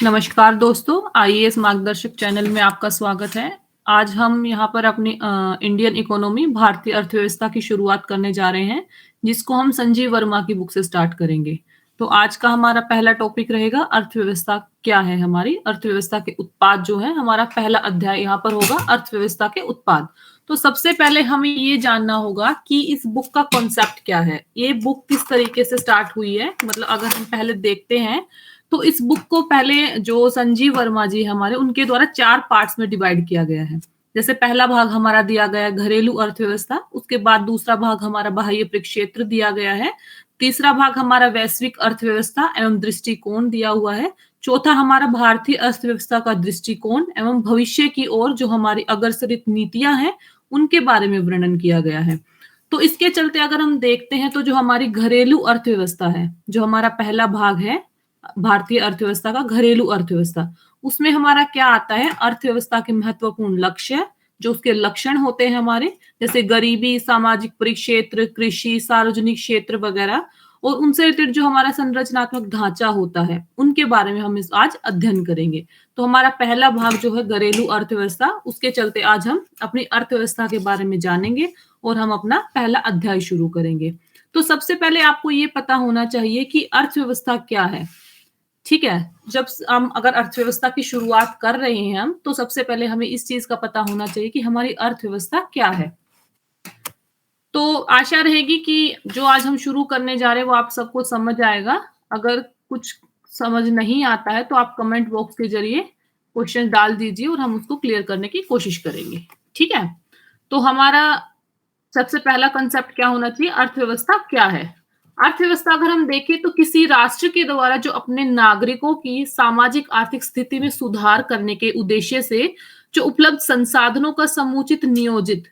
नमस्कार दोस्तों, आईएएस मार्गदर्शक चैनल में आपका स्वागत है। आज हम यहाँ पर अपनी इंडियन इकोनॉमी भारतीय अर्थव्यवस्था की शुरुआत करने जा रहे हैं, जिसको हम संजीव वर्मा की बुक से स्टार्ट करेंगे। तो आज का हमारा पहला टॉपिक रहेगा अर्थव्यवस्था क्या है हमारी, अर्थव्यवस्था के उत्पाद जो है, हमारा पहला अध्याय यहाँ पर होगा अर्थव्यवस्था के उत्पाद। तो सबसे पहले हमें ये जानना होगा कि इस बुक का कॉन्सेप्ट क्या है, ये बुक किस तरीके से स्टार्ट हुई है। मतलब अगर हम पहले देखते हैं तो इस बुक को पहले जो संजीव वर्मा जी हमारे उनके द्वारा 4 पार्ट्स में डिवाइड किया गया है। जैसे पहला भाग हमारा दिया गया है घरेलू अर्थव्यवस्था, उसके बाद दूसरा भाग हमारा बाह्य परिक्षेत्र दिया गया है, तीसरा भाग हमारा वैश्विक अर्थव्यवस्था एवं दृष्टिकोण दिया हुआ है, चौथा हमारा भारतीय अर्थव्यवस्था का दृष्टिकोण एवं भविष्य की ओर जो हमारी अग्रसरित नीतियां हैं उनके बारे में वर्णन किया गया है। तो इसके चलते अगर हम देखते हैं तो जो हमारी घरेलू अर्थव्यवस्था है, जो हमारा पहला भाग है भारतीय अर्थव्यवस्था का घरेलू अर्थव्यवस्था, उसमें हमारा क्या आता है, अर्थव्यवस्था के महत्वपूर्ण लक्ष्य, जो उसके लक्षण होते हैं हमारे, जैसे गरीबी, सामाजिक परिक्षेत्र, कृषि, सार्वजनिक क्षेत्र वगैरह, और उनसे रिलेटेड जो हमारा संरचनात्मक ढांचा होता है उनके बारे में हम इस आज अध्ययन करेंगे। तो हमारा पहला भाग जो है घरेलू अर्थव्यवस्था, उसके चलते आज हम अपनी अर्थव्यवस्था के बारे में जानेंगे और हम अपना पहला अध्याय शुरू करेंगे। तो सबसे पहले आपको ये पता होना चाहिए कि अर्थव्यवस्था क्या है। ठीक है, जब हम अगर अर्थव्यवस्था की शुरुआत कर रहे हैं हम, तो सबसे पहले हमें इस चीज का पता होना चाहिए कि हमारी अर्थव्यवस्था क्या है। तो आशा रहेगी कि जो आज हम शुरू करने जा रहे हैं वो आप सबको समझ आएगा। अगर कुछ समझ नहीं आता है तो आप कमेंट बॉक्स के जरिए क्वेश्चन डाल दीजिए और हम उसको क्लियर करने की कोशिश करेंगे। ठीक है, तो हमारा सबसे पहला कंसेप्ट क्या होना चाहिए, अर्थव्यवस्था क्या है। अर्थव्यवस्था अगर हम देखें तो किसी राष्ट्र के द्वारा जो अपने नागरिकों की सामाजिक आर्थिक स्थिति में सुधार करने के उद्देश्य से जो उपलब्ध संसाधनों का समुचित नियोजित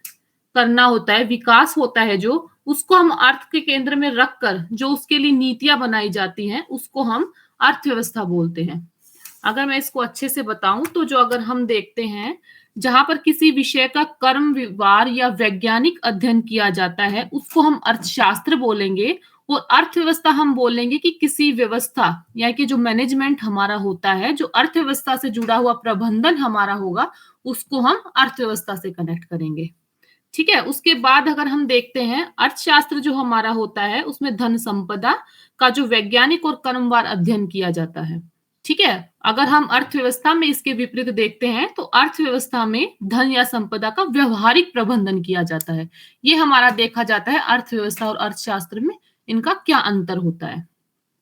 करना होता है, विकास होता है, जो उसको हम अर्थ के केंद्र में रखकर जो उसके लिए नीतियां बनाई जाती हैं उसको हम अर्थव्यवस्था बोलते हैं। अगर मैं इसको अच्छे से बताऊं तो जो अगर हम देखते हैं जहां पर किसी विषय का कर्म व्यवहार या वैज्ञानिक अध्ययन किया जाता है उसको हम अर्थशास्त्र बोलेंगे, और अर्थव्यवस्था हम बोलेंगे कि किसी व्यवस्था यानी कि जो मैनेजमेंट हमारा होता है, जो अर्थव्यवस्था से जुड़ा हुआ प्रबंधन हमारा होगा, उसको हम अर्थव्यवस्था से कनेक्ट करेंगे। ठीक है, उसके बाद अगर हम देखते हैं अर्थशास्त्र जो हमारा होता है उसमें धन संपदा का जो वैज्ञानिक और क्रमवार अध्ययन किया जाता है। ठीक है, अगर हम अर्थव्यवस्था में इसके विपरीत देखते हैं तो अर्थव्यवस्था में धन या संपदा का व्यवहारिक प्रबंधन किया जाता है। ये हमारा देखा जाता है अर्थव्यवस्था और अर्थशास्त्र में इनका क्या अंतर होता है।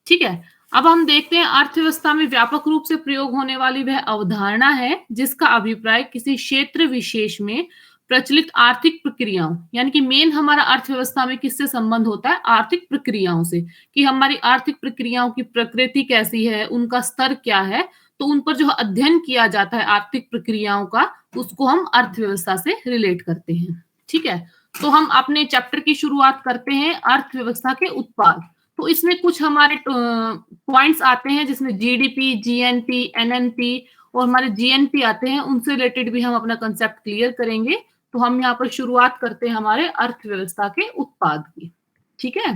ठीक है, अब हम देखते हैं अर्थव्यवस्था में व्यापक रूप से प्रयोग होने वाली वह अवधारणा है जिसका अभिप्राय किसी क्षेत्र विशेष में प्रचलित आर्थिक प्रक्रियाओं, यानी कि मेन हमारा अर्थव्यवस्था में किससे संबंध होता है, आर्थिक प्रक्रियाओं से, कि हमारी आर्थिक प्रक्रियाओं की प्रकृति कैसी है, उनका स्तर क्या है, तो उन पर जो अध्ययन किया जाता है आर्थिक प्रक्रियाओं का, उसको हम अर्थव्यवस्था से रिलेट करते हैं। ठीक है, तो हम अपने चैप्टर की शुरुआत करते हैं अर्थव्यवस्था के उत्पाद। तो इसमें कुछ हमारे पॉइंट्स आते हैं जिसमें जीडीपी, जीएनपी, एनएनपी और हमारे जीएनपी आते हैं, उनसे रिलेटेड भी हम अपना कंसेप्ट क्लियर करेंगे। तो हम यहाँ पर शुरुआत करते हैं हमारे अर्थव्यवस्था के उत्पाद की। ठीक है,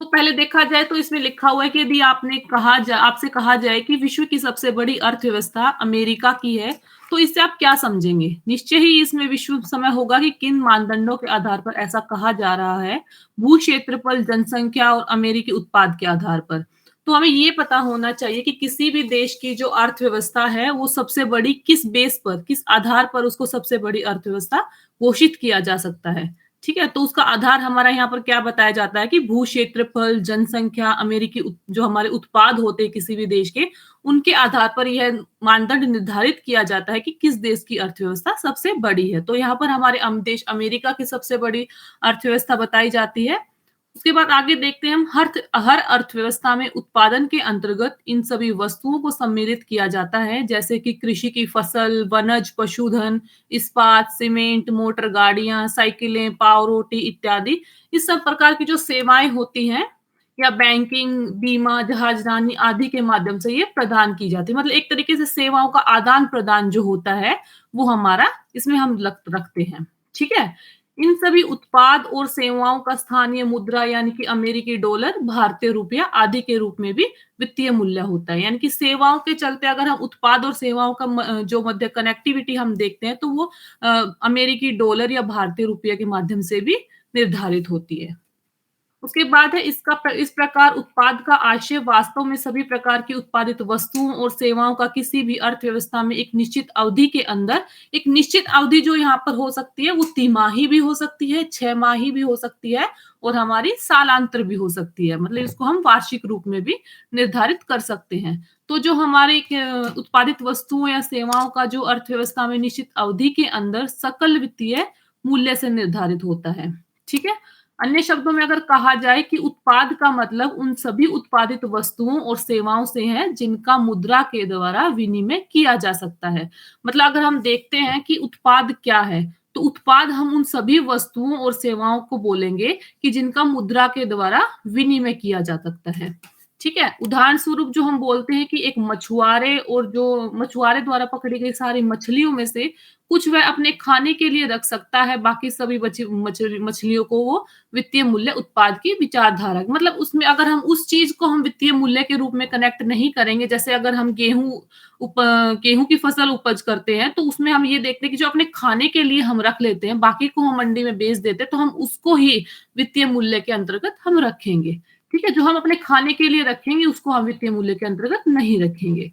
तो पहले देखा जाए तो इसमें लिखा हुआ है कि यदि आपसे कहा जाए कि विश्व की सबसे बड़ी अर्थव्यवस्था अमेरिका की है, तो इससे आप क्या समझेंगे। निश्चय ही इसमें विश्व समय होगा कि किन मानदंडों के आधार पर ऐसा कहा जा रहा है, भू क्षेत्रफल, जनसंख्या और अमेरिकी उत्पाद के आधार पर। तो हमें ये पता होना चाहिए कि किसी भी देश की जो अर्थव्यवस्था है वो सबसे बड़ी किस बेस पर, किस आधार पर उसको सबसे बड़ी अर्थव्यवस्था घोषित किया जा सकता है। ठीक है, तो उसका आधार हमारा यहाँ पर क्या बताया जाता है कि भू क्षेत्रफल, जनसंख्या, अमेरिकी जो हमारे उत्पाद होते हैं किसी भी देश के, उनके आधार पर यह मानदंड निर्धारित किया जाता है कि किस देश की अर्थव्यवस्था सबसे बड़ी है। तो यहाँ पर हमारे देश अमेरिका की सबसे बड़ी अर्थव्यवस्था बताई जाती है। उसके बाद आगे देखते हैं हम हर अर्थव्यवस्था में उत्पादन के अंतर्गत इन सभी वस्तुओं को सम्मिलित किया जाता है, जैसे कि कृषि की फसल, वनज, पशुधन, इस्पात, सीमेंट, मोटर गाड़ियां, साइकिलें, पाव रोटी इत्यादि। इस सब प्रकार की जो सेवाएं होती हैं या बैंकिंग, बीमा, जहाजरानी आदि के माध्यम से ये प्रदान की जाती है। मतलब एक तरीके से सेवाओं का आदान प्रदान जो होता है वो हमारा इसमें हम रखते हैं। ठीक है, इन सभी उत्पाद और सेवाओं का स्थानीय मुद्रा यानी कि अमेरिकी डॉलर, भारतीय रुपया आदि के रूप में भी वित्तीय मूल्य होता है। यानी कि सेवाओं के चलते अगर हम उत्पाद और सेवाओं का जो मध्य कनेक्टिविटी हम देखते हैं तो वो अमेरिकी डॉलर या भारतीय रुपये के माध्यम से भी निर्धारित होती है। उसके बाद है इस प्रकार उत्पाद का आशय वास्तव में सभी प्रकार की उत्पादित वस्तुओं और सेवाओं का किसी भी अर्थव्यवस्था में एक निश्चित अवधि के अंदर एक निश्चित अवधि जो यहाँ पर हो सकती है वो तिमाही भी हो सकती है, 6 माही भी हो सकती है और हमारी सालांतर भी हो सकती है। मतलब इसको हम वार्षिक रूप में भी निर्धारित कर सकते हैं। तो जो हमारे उत्पादित वस्तुओं या सेवाओं का जो अर्थव्यवस्था में निश्चित अवधि के अंदर सकल वित्तीय मूल्य से निर्धारित होता है। ठीक है? अन्य शब्दों में अगर कहा जाए कि उत्पाद का मतलब उन सभी उत्पादित वस्तुओं और सेवाओं से है जिनका मुद्रा के द्वारा विनिमय किया जा सकता है। मतलब अगर हम देखते हैं कि उत्पाद क्या है, तो उत्पाद हम उन सभी वस्तुओं और सेवाओं को बोलेंगे कि जिनका मुद्रा के द्वारा विनिमय किया जा सकता है। ठीक है? उदाहरण स्वरूप जो हम बोलते हैं कि एक मछुआरे और जो मछुआरे द्वारा पकड़ी गई सारी मछलियों में से कुछ वह अपने खाने के लिए रख सकता है, बाकी सभी मछलियों को वो वित्तीय मूल्य उत्पाद की विचारधारा मतलब उसमें अगर हम उस चीज को हम वित्तीय मूल्य के रूप में कनेक्ट नहीं करेंगे, जैसे अगर हम गेहूं की फसल उपज करते हैं तो उसमें हम ये देखते हैं कि जो अपने खाने के लिए हम रख लेते हैं, बाकी को हम मंडी में बेच देते हैं, तो हम उसको ही वित्तीय मूल्य के अंतर्गत हम रखेंगे। ठीक है? जो हम अपने खाने के लिए रखेंगे उसको हम वित्तीय मूल्य के अंतर्गत नहीं रखेंगे।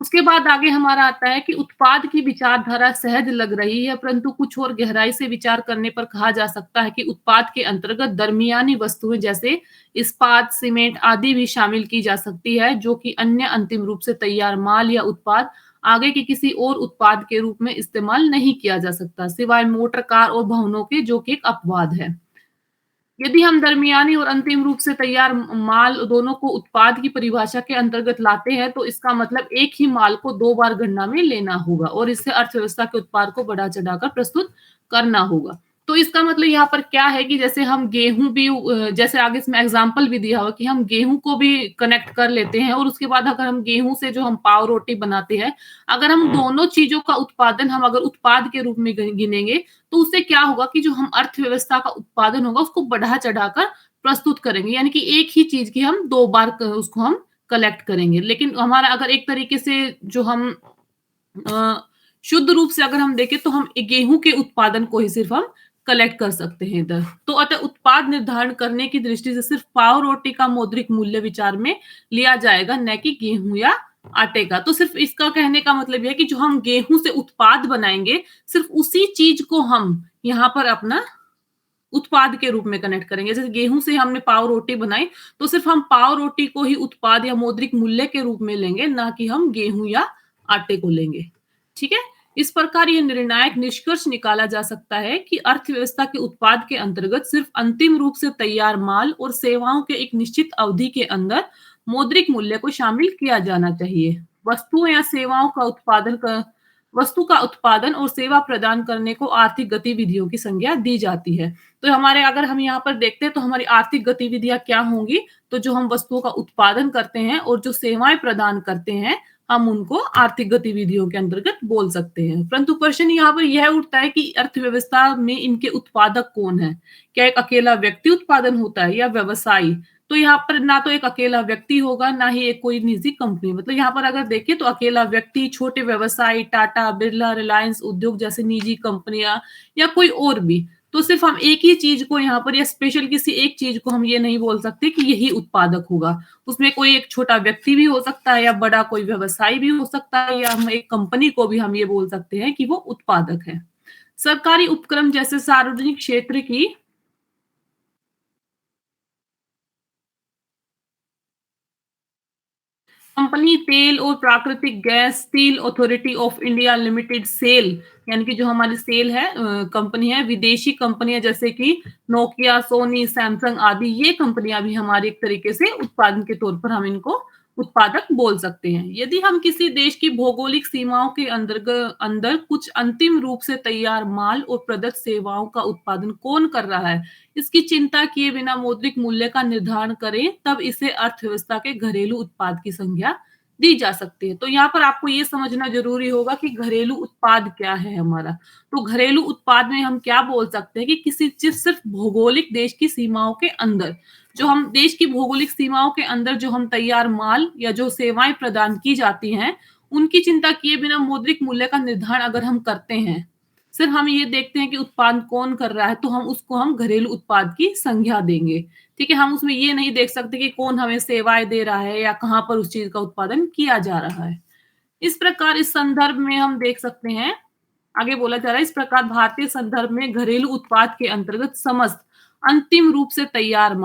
उसके बाद आगे हमारा आता है कि उत्पाद की विचारधारा सहज लग रही है, परंतु कुछ और गहराई से विचार करने पर कहा जा सकता है कि उत्पाद के अंतर्गत दरमियानी वस्तुएं जैसे इस्पात, सीमेंट आदि भी शामिल की जा सकती है, जो कि अन्य अंतिम रूप से तैयार माल या उत्पाद आगे के किसी और उत्पाद के रूप में इस्तेमाल नहीं किया जा सकता, सिवाय मोटर कार और भवनों के, जो कि एक अपवाद है। यदि हम दरमियानी और अंतिम रूप से तैयार माल दोनों को उत्पाद की परिभाषा के अंतर्गत लाते हैं, तो इसका मतलब एक ही माल को 2 बार गणना में लेना होगा और इससे अर्थव्यवस्था के उत्पाद को बढ़ा-चढ़ाकर प्रस्तुत करना होगा। तो इसका मतलब यहाँ पर क्या है कि जैसे हम गेहूँ भी जैसे आगे इसमें एग्ज़ाम्पल भी दिया हुआ कि हम गेहूँ को भी कनेक्ट कर लेते हैं और उसके बाद अगर हम गेहूँ से जो हम पाव रोटी बनाते हैं, अगर हम दोनों चीज़ों का उत्पादन हम अगर उत्पाद के रूप में गिनेंगे, तो उससे क्या होगा कि जो हम अर्थव्यवस्था का उत्पादन होगा उसको बढ़ा-चढ़ाकर प्रस्तुत करेंगे। यानी कि एक ही चीज़ की हम 2 बार उसको हम कलेक्ट करेंगे। लेकिन हमारा अगर एक तरीके से जो हम अ, शुद्ध रूप से अगर हम देखें तो हम गेहूँ के उत्पादन को ही सिर्फ़ हम कलेक्ट कर सकते हैं इधर। तो अतः उत्पाद निर्धारण करने की दृष्टि से सिर्फ़ पाव रोटी का मौद्रिक मूल्य विचार में लिया जाएगा, न कि गेहूँ या आटे का। तो सिर्फ़ इसका कहने का मतलब ये है कि जो हम गेहूँ से उत्पाद बनाएँगे, सिर्फ़ उसी चीज़ को हम यहाँ पर अपना उत्पाद के रूप में कनेक्ट करेंगे। जैसे गेहूँ से हमने पाव रोटी बनाई, तो सिर्फ़ हम पाव रोटी को ही उत्पाद या मौद्रिक मूल्य के रूप में लेंगे, ना कि हम गेहूँ या आटे को लेंगे। ठीक है? इस प्रकार यह निर्णायक निष्कर्ष निकाला जा सकता है कि अर्थव्यवस्था के उत्पाद के अंतर्गत सिर्फ़ अंतिम रूप से तैयार माल और सेवाओं के एक निश्चित अवधि के अंदर मौद्रिक मूल्य को शामिल किया जाना चाहिए। वस्तुओं या सेवाओं का उत्पादन क वस्तु का उत्पादन और सेवा प्रदान करने को आर्थिक गतिविधियों की संज्ञा दी जाती है। तो हमारे अगर हम यहाँ पर देखते हैं तो हमारी आर्थिक गतिविधियाँ क्या होंगी? तो जो हम वस्तुओं का उत्पादन करते हैं और जो सेवाएँ प्रदान करते हैं, हम उनको आर्थिक गतिविधियों के अंतर्गत बोल सकते हैं। परंतु प्रश्न यहाँ पर यह उठता है कि अर्थव्यवस्था में इनके उत्पादक कौन है? क्या एक अकेला व्यक्ति उत्पादन होता है या व्यवसायी? तो यहाँ पर ना तो एक अकेला व्यक्ति होगा, ना ही एक कोई निजी कंपनी। मतलब यहाँ पर अगर देखें तो अकेला व्यक्ति, छोटे व्यवसायी, टाटा, बिरला, रिलायंस उद्योग जैसे निजी कंपनियाँ या कोई और भी। तो सिर्फ़ हम एक ही चीज़ को यहाँ पर या स्पेशल किसी एक चीज़ को हम ये नहीं बोल सकते कि यही उत्पादक होगा। उसमें कोई एक छोटा व्यक्ति भी हो सकता है या बड़ा कोई व्यवसायी भी हो सकता है या हम एक कंपनी को भी हम ये बोल सकते हैं कि वो उत्पादक है। सरकारी उपक्रम जैसे सार्वजनिक क्षेत्र की कंपनी तेल और प्राकृतिक gas steel authority of India limited SAIL यानी कि जो हमारी सेल है कंपनी है विदेशी कंपनियां जैसे कि नोकिया सोनी सैमसंग आदि ये कंपनियां भी हमारे एक तरीके से उत्पादन के तौर पर हम इनको उत्पादक बोल सकते हैं। यदि हम किसी देश की भौगोलिक सीमाओं के अंदर कुछ अंतिम रूप से तैयार माल और प्रदत्त सेवाओं का उत्पादन कौन कर रहा है इसकी चिंता किए बिना मौद्रिक मूल्य का निर्धारण करें, तब इसे अर्थव्यवस्था के घरेलू उत्पाद की संज्ञा दी जा सकती है। तो यहाँ पर आपको ये समझना ज़रूरी होगा कि घरेलू उत्पाद क्या है हमारा। तो घरेलू उत्पाद में हम क्या बोल सकते हैं कि किसी चीज़ सिर्फ़ भौगोलिक देश की सीमाओं के अंदर, जो हम देश की भौगोलिक सीमाओं के अंदर जो हम तैयार माल या जो सेवाएँ प्रदान की जाती हैं, उनकी चिंता किए बिना मौद्रिक मूल्य का निर्धारण अगर हम करते हैं, सिर्फ हम ये देखते हैं कि उत्पाद कौन कर रहा है, तो हम घरेलू उत्पाद की संज्ञा देंगे। ठीक है? हम उसमें ये नहीं देख सकते कि कौन हमें सेवाएँ दे रहा है या कहाँ पर उस चीज़ का उत्पादन किया जा रहा है। इस प्रकार इस संदर्भ में हम देख सकते हैं, आगे बोला जा रहा है, इस प्रकार भारतीय संदर्भ में घरेलू उत्पाद के अंतर्गत समस्त अंतिम रूप से तैयार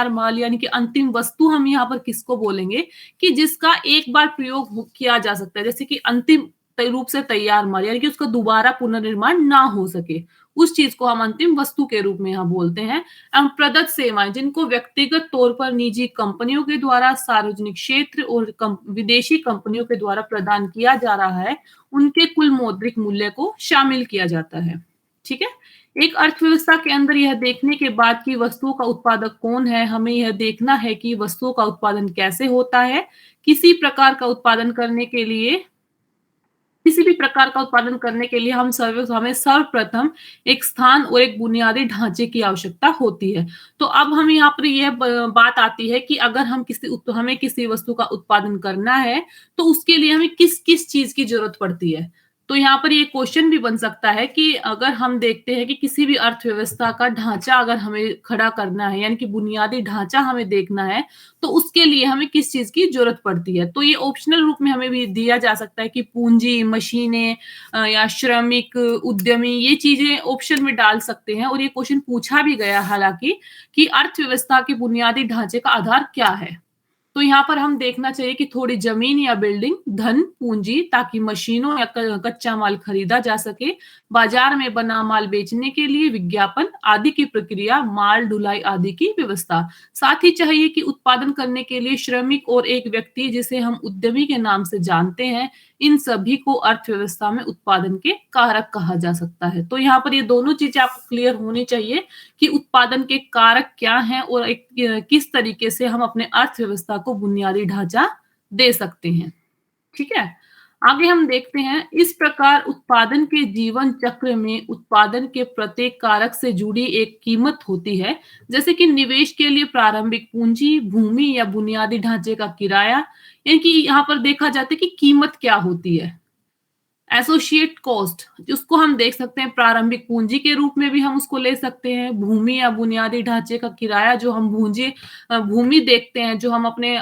माल यानी कि अंतिम वस्तु हम यहाँ पर किसको बोलेंगे कि जिसका एक बार प्रयोग किया जा सकता है। जैसे कि अंतिम रूप से तैयार माल यानी कि उसका दोबारा पुनर्निर्माण ना हो सके, उस चीज को हम अंतिम वस्तु के रूप में यहाँ बोलते हैं। एवं प्रदत्त सेवाएं जिनको व्यक्तिगत तौर पर निजी कंपनियों के द्वारा, सार्वजनिक क्षेत्र और विदेशी कंपनियों के द्वारा प्रदान किया जा रहा है, उनके कुल मौद्रिक मूल्य को शामिल किया जाता है। ठीक है? एक अर्थव्यवस्था के अंदर यह देखने के बाद कि वस्तुओं का उत्पादक कौन है, हमें यह देखना है कि वस्तुओं का उत्पादन कैसे होता है। किसी प्रकार का उत्पादन करने के लिए किसी भी प्रकार का उत्पादन करने के लिए हमें सर्वप्रथम एक स्थान और एक बुनियादी ढांचे की आवश्यकता होती है। तो अब हम यहाँ पर यह बात आती है कि अगर हमें किसी वस्तु का उत्पादन करना है, तो उसके लिए हमें किस-किस चीज़ की ज़रूरत पड़ती है। तो यहाँ पर ये क्वेश्चन भी बन सकता है कि अगर हम देखते हैं कि किसी भी अर्थव्यवस्था का ढांचा अगर हमें खड़ा करना है, यानी कि बुनियादी ढांचा हमें देखना है, तो उसके लिए हमें किस चीज़ की ज़रूरत पड़ती है। तो ये ऑप्शनल रूप में हमें भी दिया जा सकता है कि पूँजी, मशीनें या श्रमिक, उद्यमी, ये चीज़ें ऑप्शन में डाल सकते हैं और ये क्वेश्चन पूछा भी गया हालाँकि कि अर्थव्यवस्था के बुनियादी ढांचे का आधार क्या है? तो यहाँ पर हम देखना चाहिए कि थोड़ी ज़मीन या बिल्डिंग, धन, पूँजी ताकि मशीनों या क कच्चा माल खरीदा जा सके, बाज़ार में बना माल बेचने के लिए विज्ञापन आदि की प्रक्रिया, माल ढुलाई आदि की व्यवस्था। साथ ही चाहिए कि उत्पादन करने के लिए श्रमिक और एक व्यक्ति जिसे हम उद्यमी के नाम से जानते हैं, इन सभी को अर्थव्यवस्था में उत्पादन के कारक कहा जा सकता है। तो यहाँ पर ये दोनों चीज़ें आपको क्लियर होनी चाहिए कि उत्पादन के कारक क्या हैं और किस तरीके से हम अपने अर्थव्यवस्था को बुनियादी ढांचा दे सकते हैं। ठीक है? आगे हम देखते हैं, इस प्रकार उत्पादन के जीवन चक्र में उत्पादन के प्रत्येक कारक से जुड़ी एक कीमत होती है, जैसे कि निवेश के लिए प्रारंभिक पूंजी, भूमि या बुनियादी ढांचे का किराया, यानी कि यहाँ पर देखा जाता है कि कीमत क्या होती है। एसोसिएट कॉस्ट, उसको हम देख सकते हैं प्रारंभिक पूंजी के रूप में भी हम उसको ले सकते हैं। भूमि या बुनियादी ढांचे का किराया, जो हम भूमि देखते हैं, जो हम अपने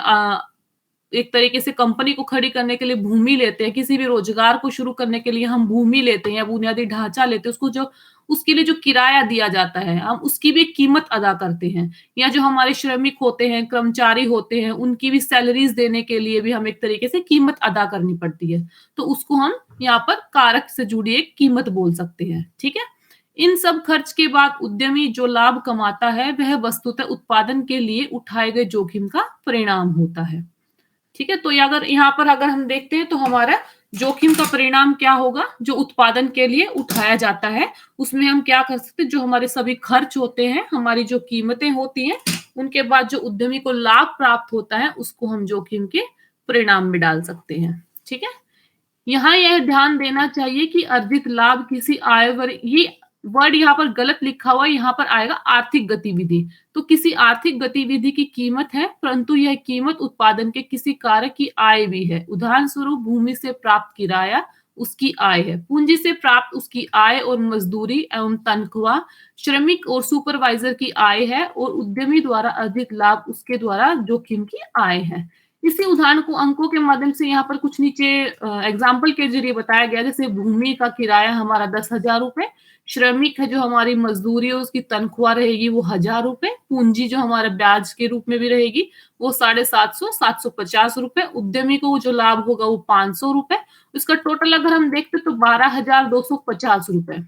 एक तरीके से कंपनी को खड़ी करने के लिए भूमि लेते हैं, किसी भी रोजगार को शुरू करने के लिए हम भूमि लेते हैं या बुनियादी ढांचा लेते हैं, उसके लिए जो किराया दिया जाता है, हम उसकी भी एक कीमत अदा करते हैं। या जो हमारे श्रमिक होते हैं, कर्मचारी होते हैं, उनकी भी सैलरीज़ देने के लिए भी हमें एक तरीके से कीमत अदा करनी पड़ती है। तो उसको हम यहाँ पर कारक से जुड़ी एक कीमत बोल सकते हैं। ठीक है? इन सब खर्च के बाद उद्यमी जो लाभ कमाता है, वह वस्तुतः उत्पादन के लिए उठाए गए जोखिम का परिणाम होता है। ठीक है? तो ये अगर यहाँ पर अगर हम देखते हैं तो हमारा जोखिम का परिणाम क्या होगा? जो उत्पादन के लिए उठाया जाता है, उसमें हम क्या कर सकते हैं, जो हमारे सभी खर्च होते हैं, हमारी जो कीमतें होती हैं, उनके बाद जो उद्यमी को लाभ प्राप्त होता है, उसको हम जोखिम के परिणाम में डाल सकते हैं। ठीक है? यहाँ यह ध्यान देना चाहिए कि अर्जित लाभ किसी ये वर्ड यहाँ पर गलत लिखा हुआ है, यहाँ पर आएगा आर्थिक गतिविधि। तो किसी आर्थिक गतिविधि की कीमत है, परंतु यह कीमत उत्पादन के किसी कार्य की आय भी है। उदाहरण स्वरूप भूमि से प्राप्त किराया उसकी आय है, पूंजी से प्राप्त उसकी आय और मजदूरी एवं तनख्वाह श्रमिक और सुपरवाइजर की आय है और उद्यमी द्वारा अर्जित लाभ उसके द्वारा जोखिम की आय है। इसी उदाहरण को अंकों के माध्यम से यहाँ पर कुछ नीचे एग्जाम्पल के जरिए बताया गया, जैसे भूमि का किराया हमारा 10,000 रुपए, श्रमिक है जो हमारी मजदूरी है उसकी तनख्वाह रहेगी वो 1,000 रुपए, पूंजी जो हमारे ब्याज के रूप में भी रहेगी वो 750 750 रुपए, उद्यमी को जो लाभ होगा वो 500 रुपए, इसका टोटल अगर हम देखते तो 12,250 रुपए।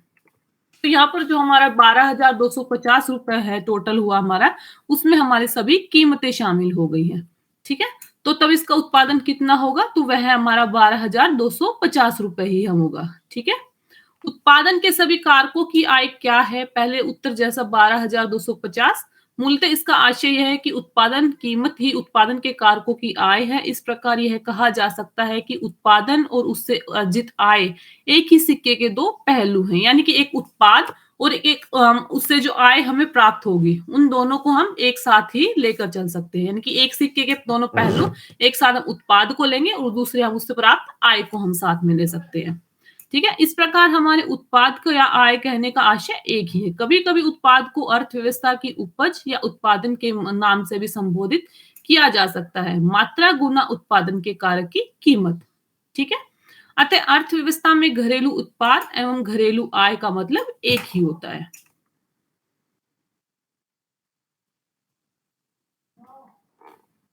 तो यहाँ पर जो हमारा 12,250 रुपए है टोटल हुआ हमारा, उसमें हमारी सभी कीमतें शामिल हो गई हैं। ठीक है? तो तब इसका उत्पादन कितना होगा? तो वह हमारा 12,250 रुपए ही हम होगा। ठीक है? उत्पादन के सभी कारकों की आय क्या है? पहले उत्तर जैसा 12,250, मूलतः इसका आशय यह है कि उत्पादन कीमत ही उत्पादन के कारकों की आय है। इस प्रकार यह कहा जा सकता है कि उत्पादन और उससे अर्जित आय एक ही सिक्के के दो पहलू हैं। यानी कि एक उत्पाद और एक उससे जो आय हमें प्राप्त होगी, उन दोनों को हम एक साथ ही लेकर चल सकते हैं। यानी कि एक सिक्के के दोनों पहलू, एक साथ हम उत्पाद को लेंगे और दूसरे हम उससे प्राप्त आय को हम साथ में ले सकते हैं। ठीक है, इस प्रकार हमारे उत्पाद को या आय कहने का आशय एक ही है। कभी कभी उत्पाद को अर्थव्यवस्था की उपज या उत्पादन के नाम से भी संबोधित किया जा सकता है। मात्रा गुना उत्पादन के कारक की कीमत। ठीक है, अतः अर्थव्यवस्था में घरेलू उत्पाद एवं घरेलू आय का मतलब एक ही होता है।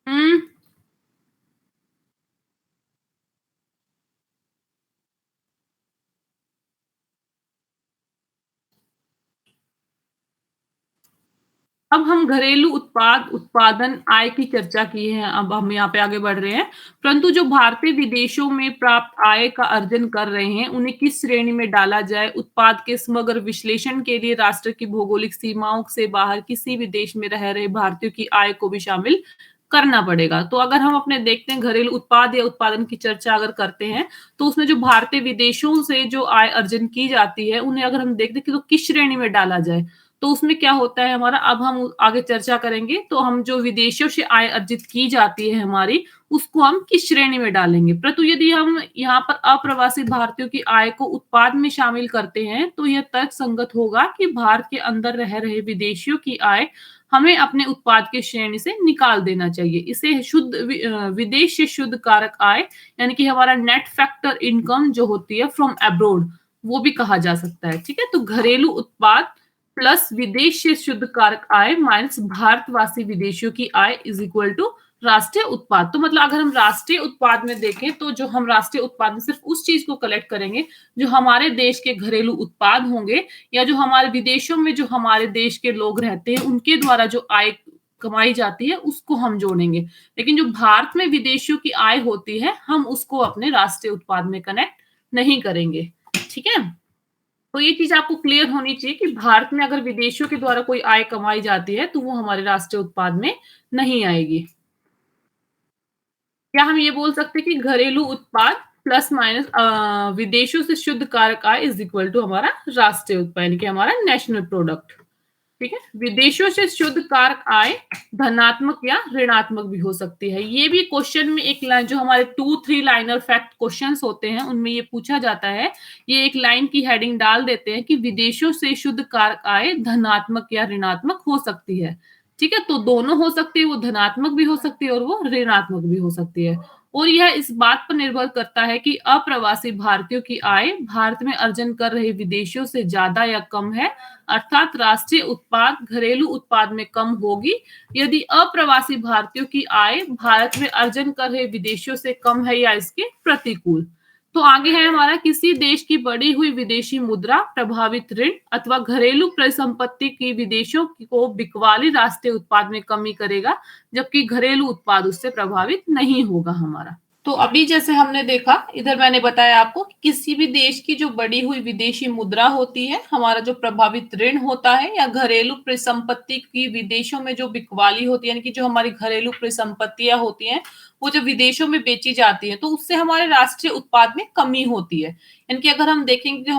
हम्म अब हम घरेलू उत्पाद, उत्पादन, आय की चर्चा की है। अब हम यहाँ पे आगे बढ़ रहे हैं। परंतु जो भारतीय विदेशों में प्राप्त आय का अर्जन कर रहे हैं, उन्हें किस श्रेणी में डाला जाए? उत्पाद के समग्र विश्लेषण के लिए राष्ट्र की भौगोलिक सीमाओं से बाहर किसी भी देश में रह रहे भारतीयों की आय को भी शामिल करना पड़ेगा। तो अगर हम अपने देखते हैं घरेलू उत्पाद या उत्पादन की चर्चा अगर करते हैं, तो उसमें जो भारतीय विदेशों से जो आय अर्जन की जाती है, उन्हें अगर हम देखते हैं कि तो किस श्रेणी में डाला जाए, तो उसमें क्या होता है हमारा, अब हम आगे चर्चा करेंगे। तो हम जो विदेशों से आय अर्जित की जाती है हमारी, उसको हम किस श्रेणी में डालेंगे? परंतु यदि हम यहाँ पर अप्रवासी भारतीयों की आय को उत्पाद में शामिल करते हैं, तो यह तर्क संगत होगा कि भारत के अंदर रह रहे विदेशियों की आय हमें अपने उत्पाद की श्रेणी से निकाल देना चाहिए। इसे विदेश से शुद्ध कारक आय, यानी कि हमारा नेट फैक्टर इनकम जो होती है फ्रॉम अब्रोड, वो भी कहा जा सकता है। ठीक है, तो घरेलू उत्पाद प्लस विदेश से शुद्ध कारक आय माइनस भारतवासी विदेशियों की आय इज इक्वल टू राष्ट्रीय उत्पाद। तो मतलब अगर हम राष्ट्रीय उत्पाद में देखें, तो जो हम राष्ट्रीय उत्पाद में सिर्फ उस चीज को कलेक्ट करेंगे जो हमारे देश के घरेलू उत्पाद होंगे, या जो हमारे विदेशों में जो हमारे देश के लोग रहते हैं उनके द्वारा जो आय कमाई जाती है, उसको हम जोड़ेंगे। लेकिन जो भारत में विदेशियों की आय होती है, हम उसको अपने राष्ट्रीय उत्पाद में कनेक्ट नहीं करेंगे। ठीक है, तो ये चीज आपको क्लियर होनी चाहिए कि भारत में अगर विदेशों के द्वारा कोई आय कमाई जाती है, तो वो हमारे राष्ट्रीय उत्पाद में नहीं आएगी। क्या हम ये बोल सकते हैं कि घरेलू उत्पाद प्लस माइनस विदेशों से शुद्ध कारक आय इज इक्वल टू हमारा राष्ट्रीय उत्पाद, यानी कि हमारा नेशनल प्रोडक्ट। ठीक है, विदेशों से शुद्ध कारक आय धनात्मक या ऋणात्मक भी हो सकती है। ये भी क्वेश्चन में एक लाइन, जो हमारे 2-3 लाइनर फैक्ट क्वेश्चंस होते हैं, उनमें ये पूछा जाता है। ये एक लाइन की हेडिंग डाल देते हैं कि विदेशों से शुद्ध कारक आय धनात्मक या ऋणात्मक हो सकती है। ठीक है, तो दोनों हो सकती है, वो धनात्मक भी हो सकती है और वो ऋणात्मक भी हो सकती है। और यह इस बात पर निर्भर करता है कि अप्रवासी भारतीयों की आय भारत में अर्जन कर रहे विदेशियों से ज्यादा या कम है, अर्थात राष्ट्रीय उत्पाद घरेलू उत्पाद में कम होगी यदि अप्रवासी भारतीयों की आय भारत में अर्जन कर रहे विदेशियों से कम है या इसके प्रतिकूल। तो आगे है हमारा, किसी देश की बढ़ी हुई विदेशी मुद्रा प्रभावित ऋण अथवा घरेलू परिसंपत्ति की विदेशों को बिकवाली राष्ट्रीय उत्पाद में कमी करेगा, जबकि घरेलू उत्पाद उससे प्रभावित नहीं होगा हमारा। तो अभी जैसे हमने देखा, इधर मैंने बताया आपको कि किसी भी देश की जो बढ़ी हुई विदेशी मुद्रा होती है, हमारा जो प्रभावित ऋण होता है, या घरेलू परिसंपत्ति की विदेशों में जो बिकवाली होती है, यानी कि जो हमारी घरेलू परिसंपत्तियां होती हैं, वो जो विदेशों में बेची जाती है, तो उससे हमारे राष्ट्रीय उत्पाद में कमी होती है। यानी कि अगर हम देखेंगे कि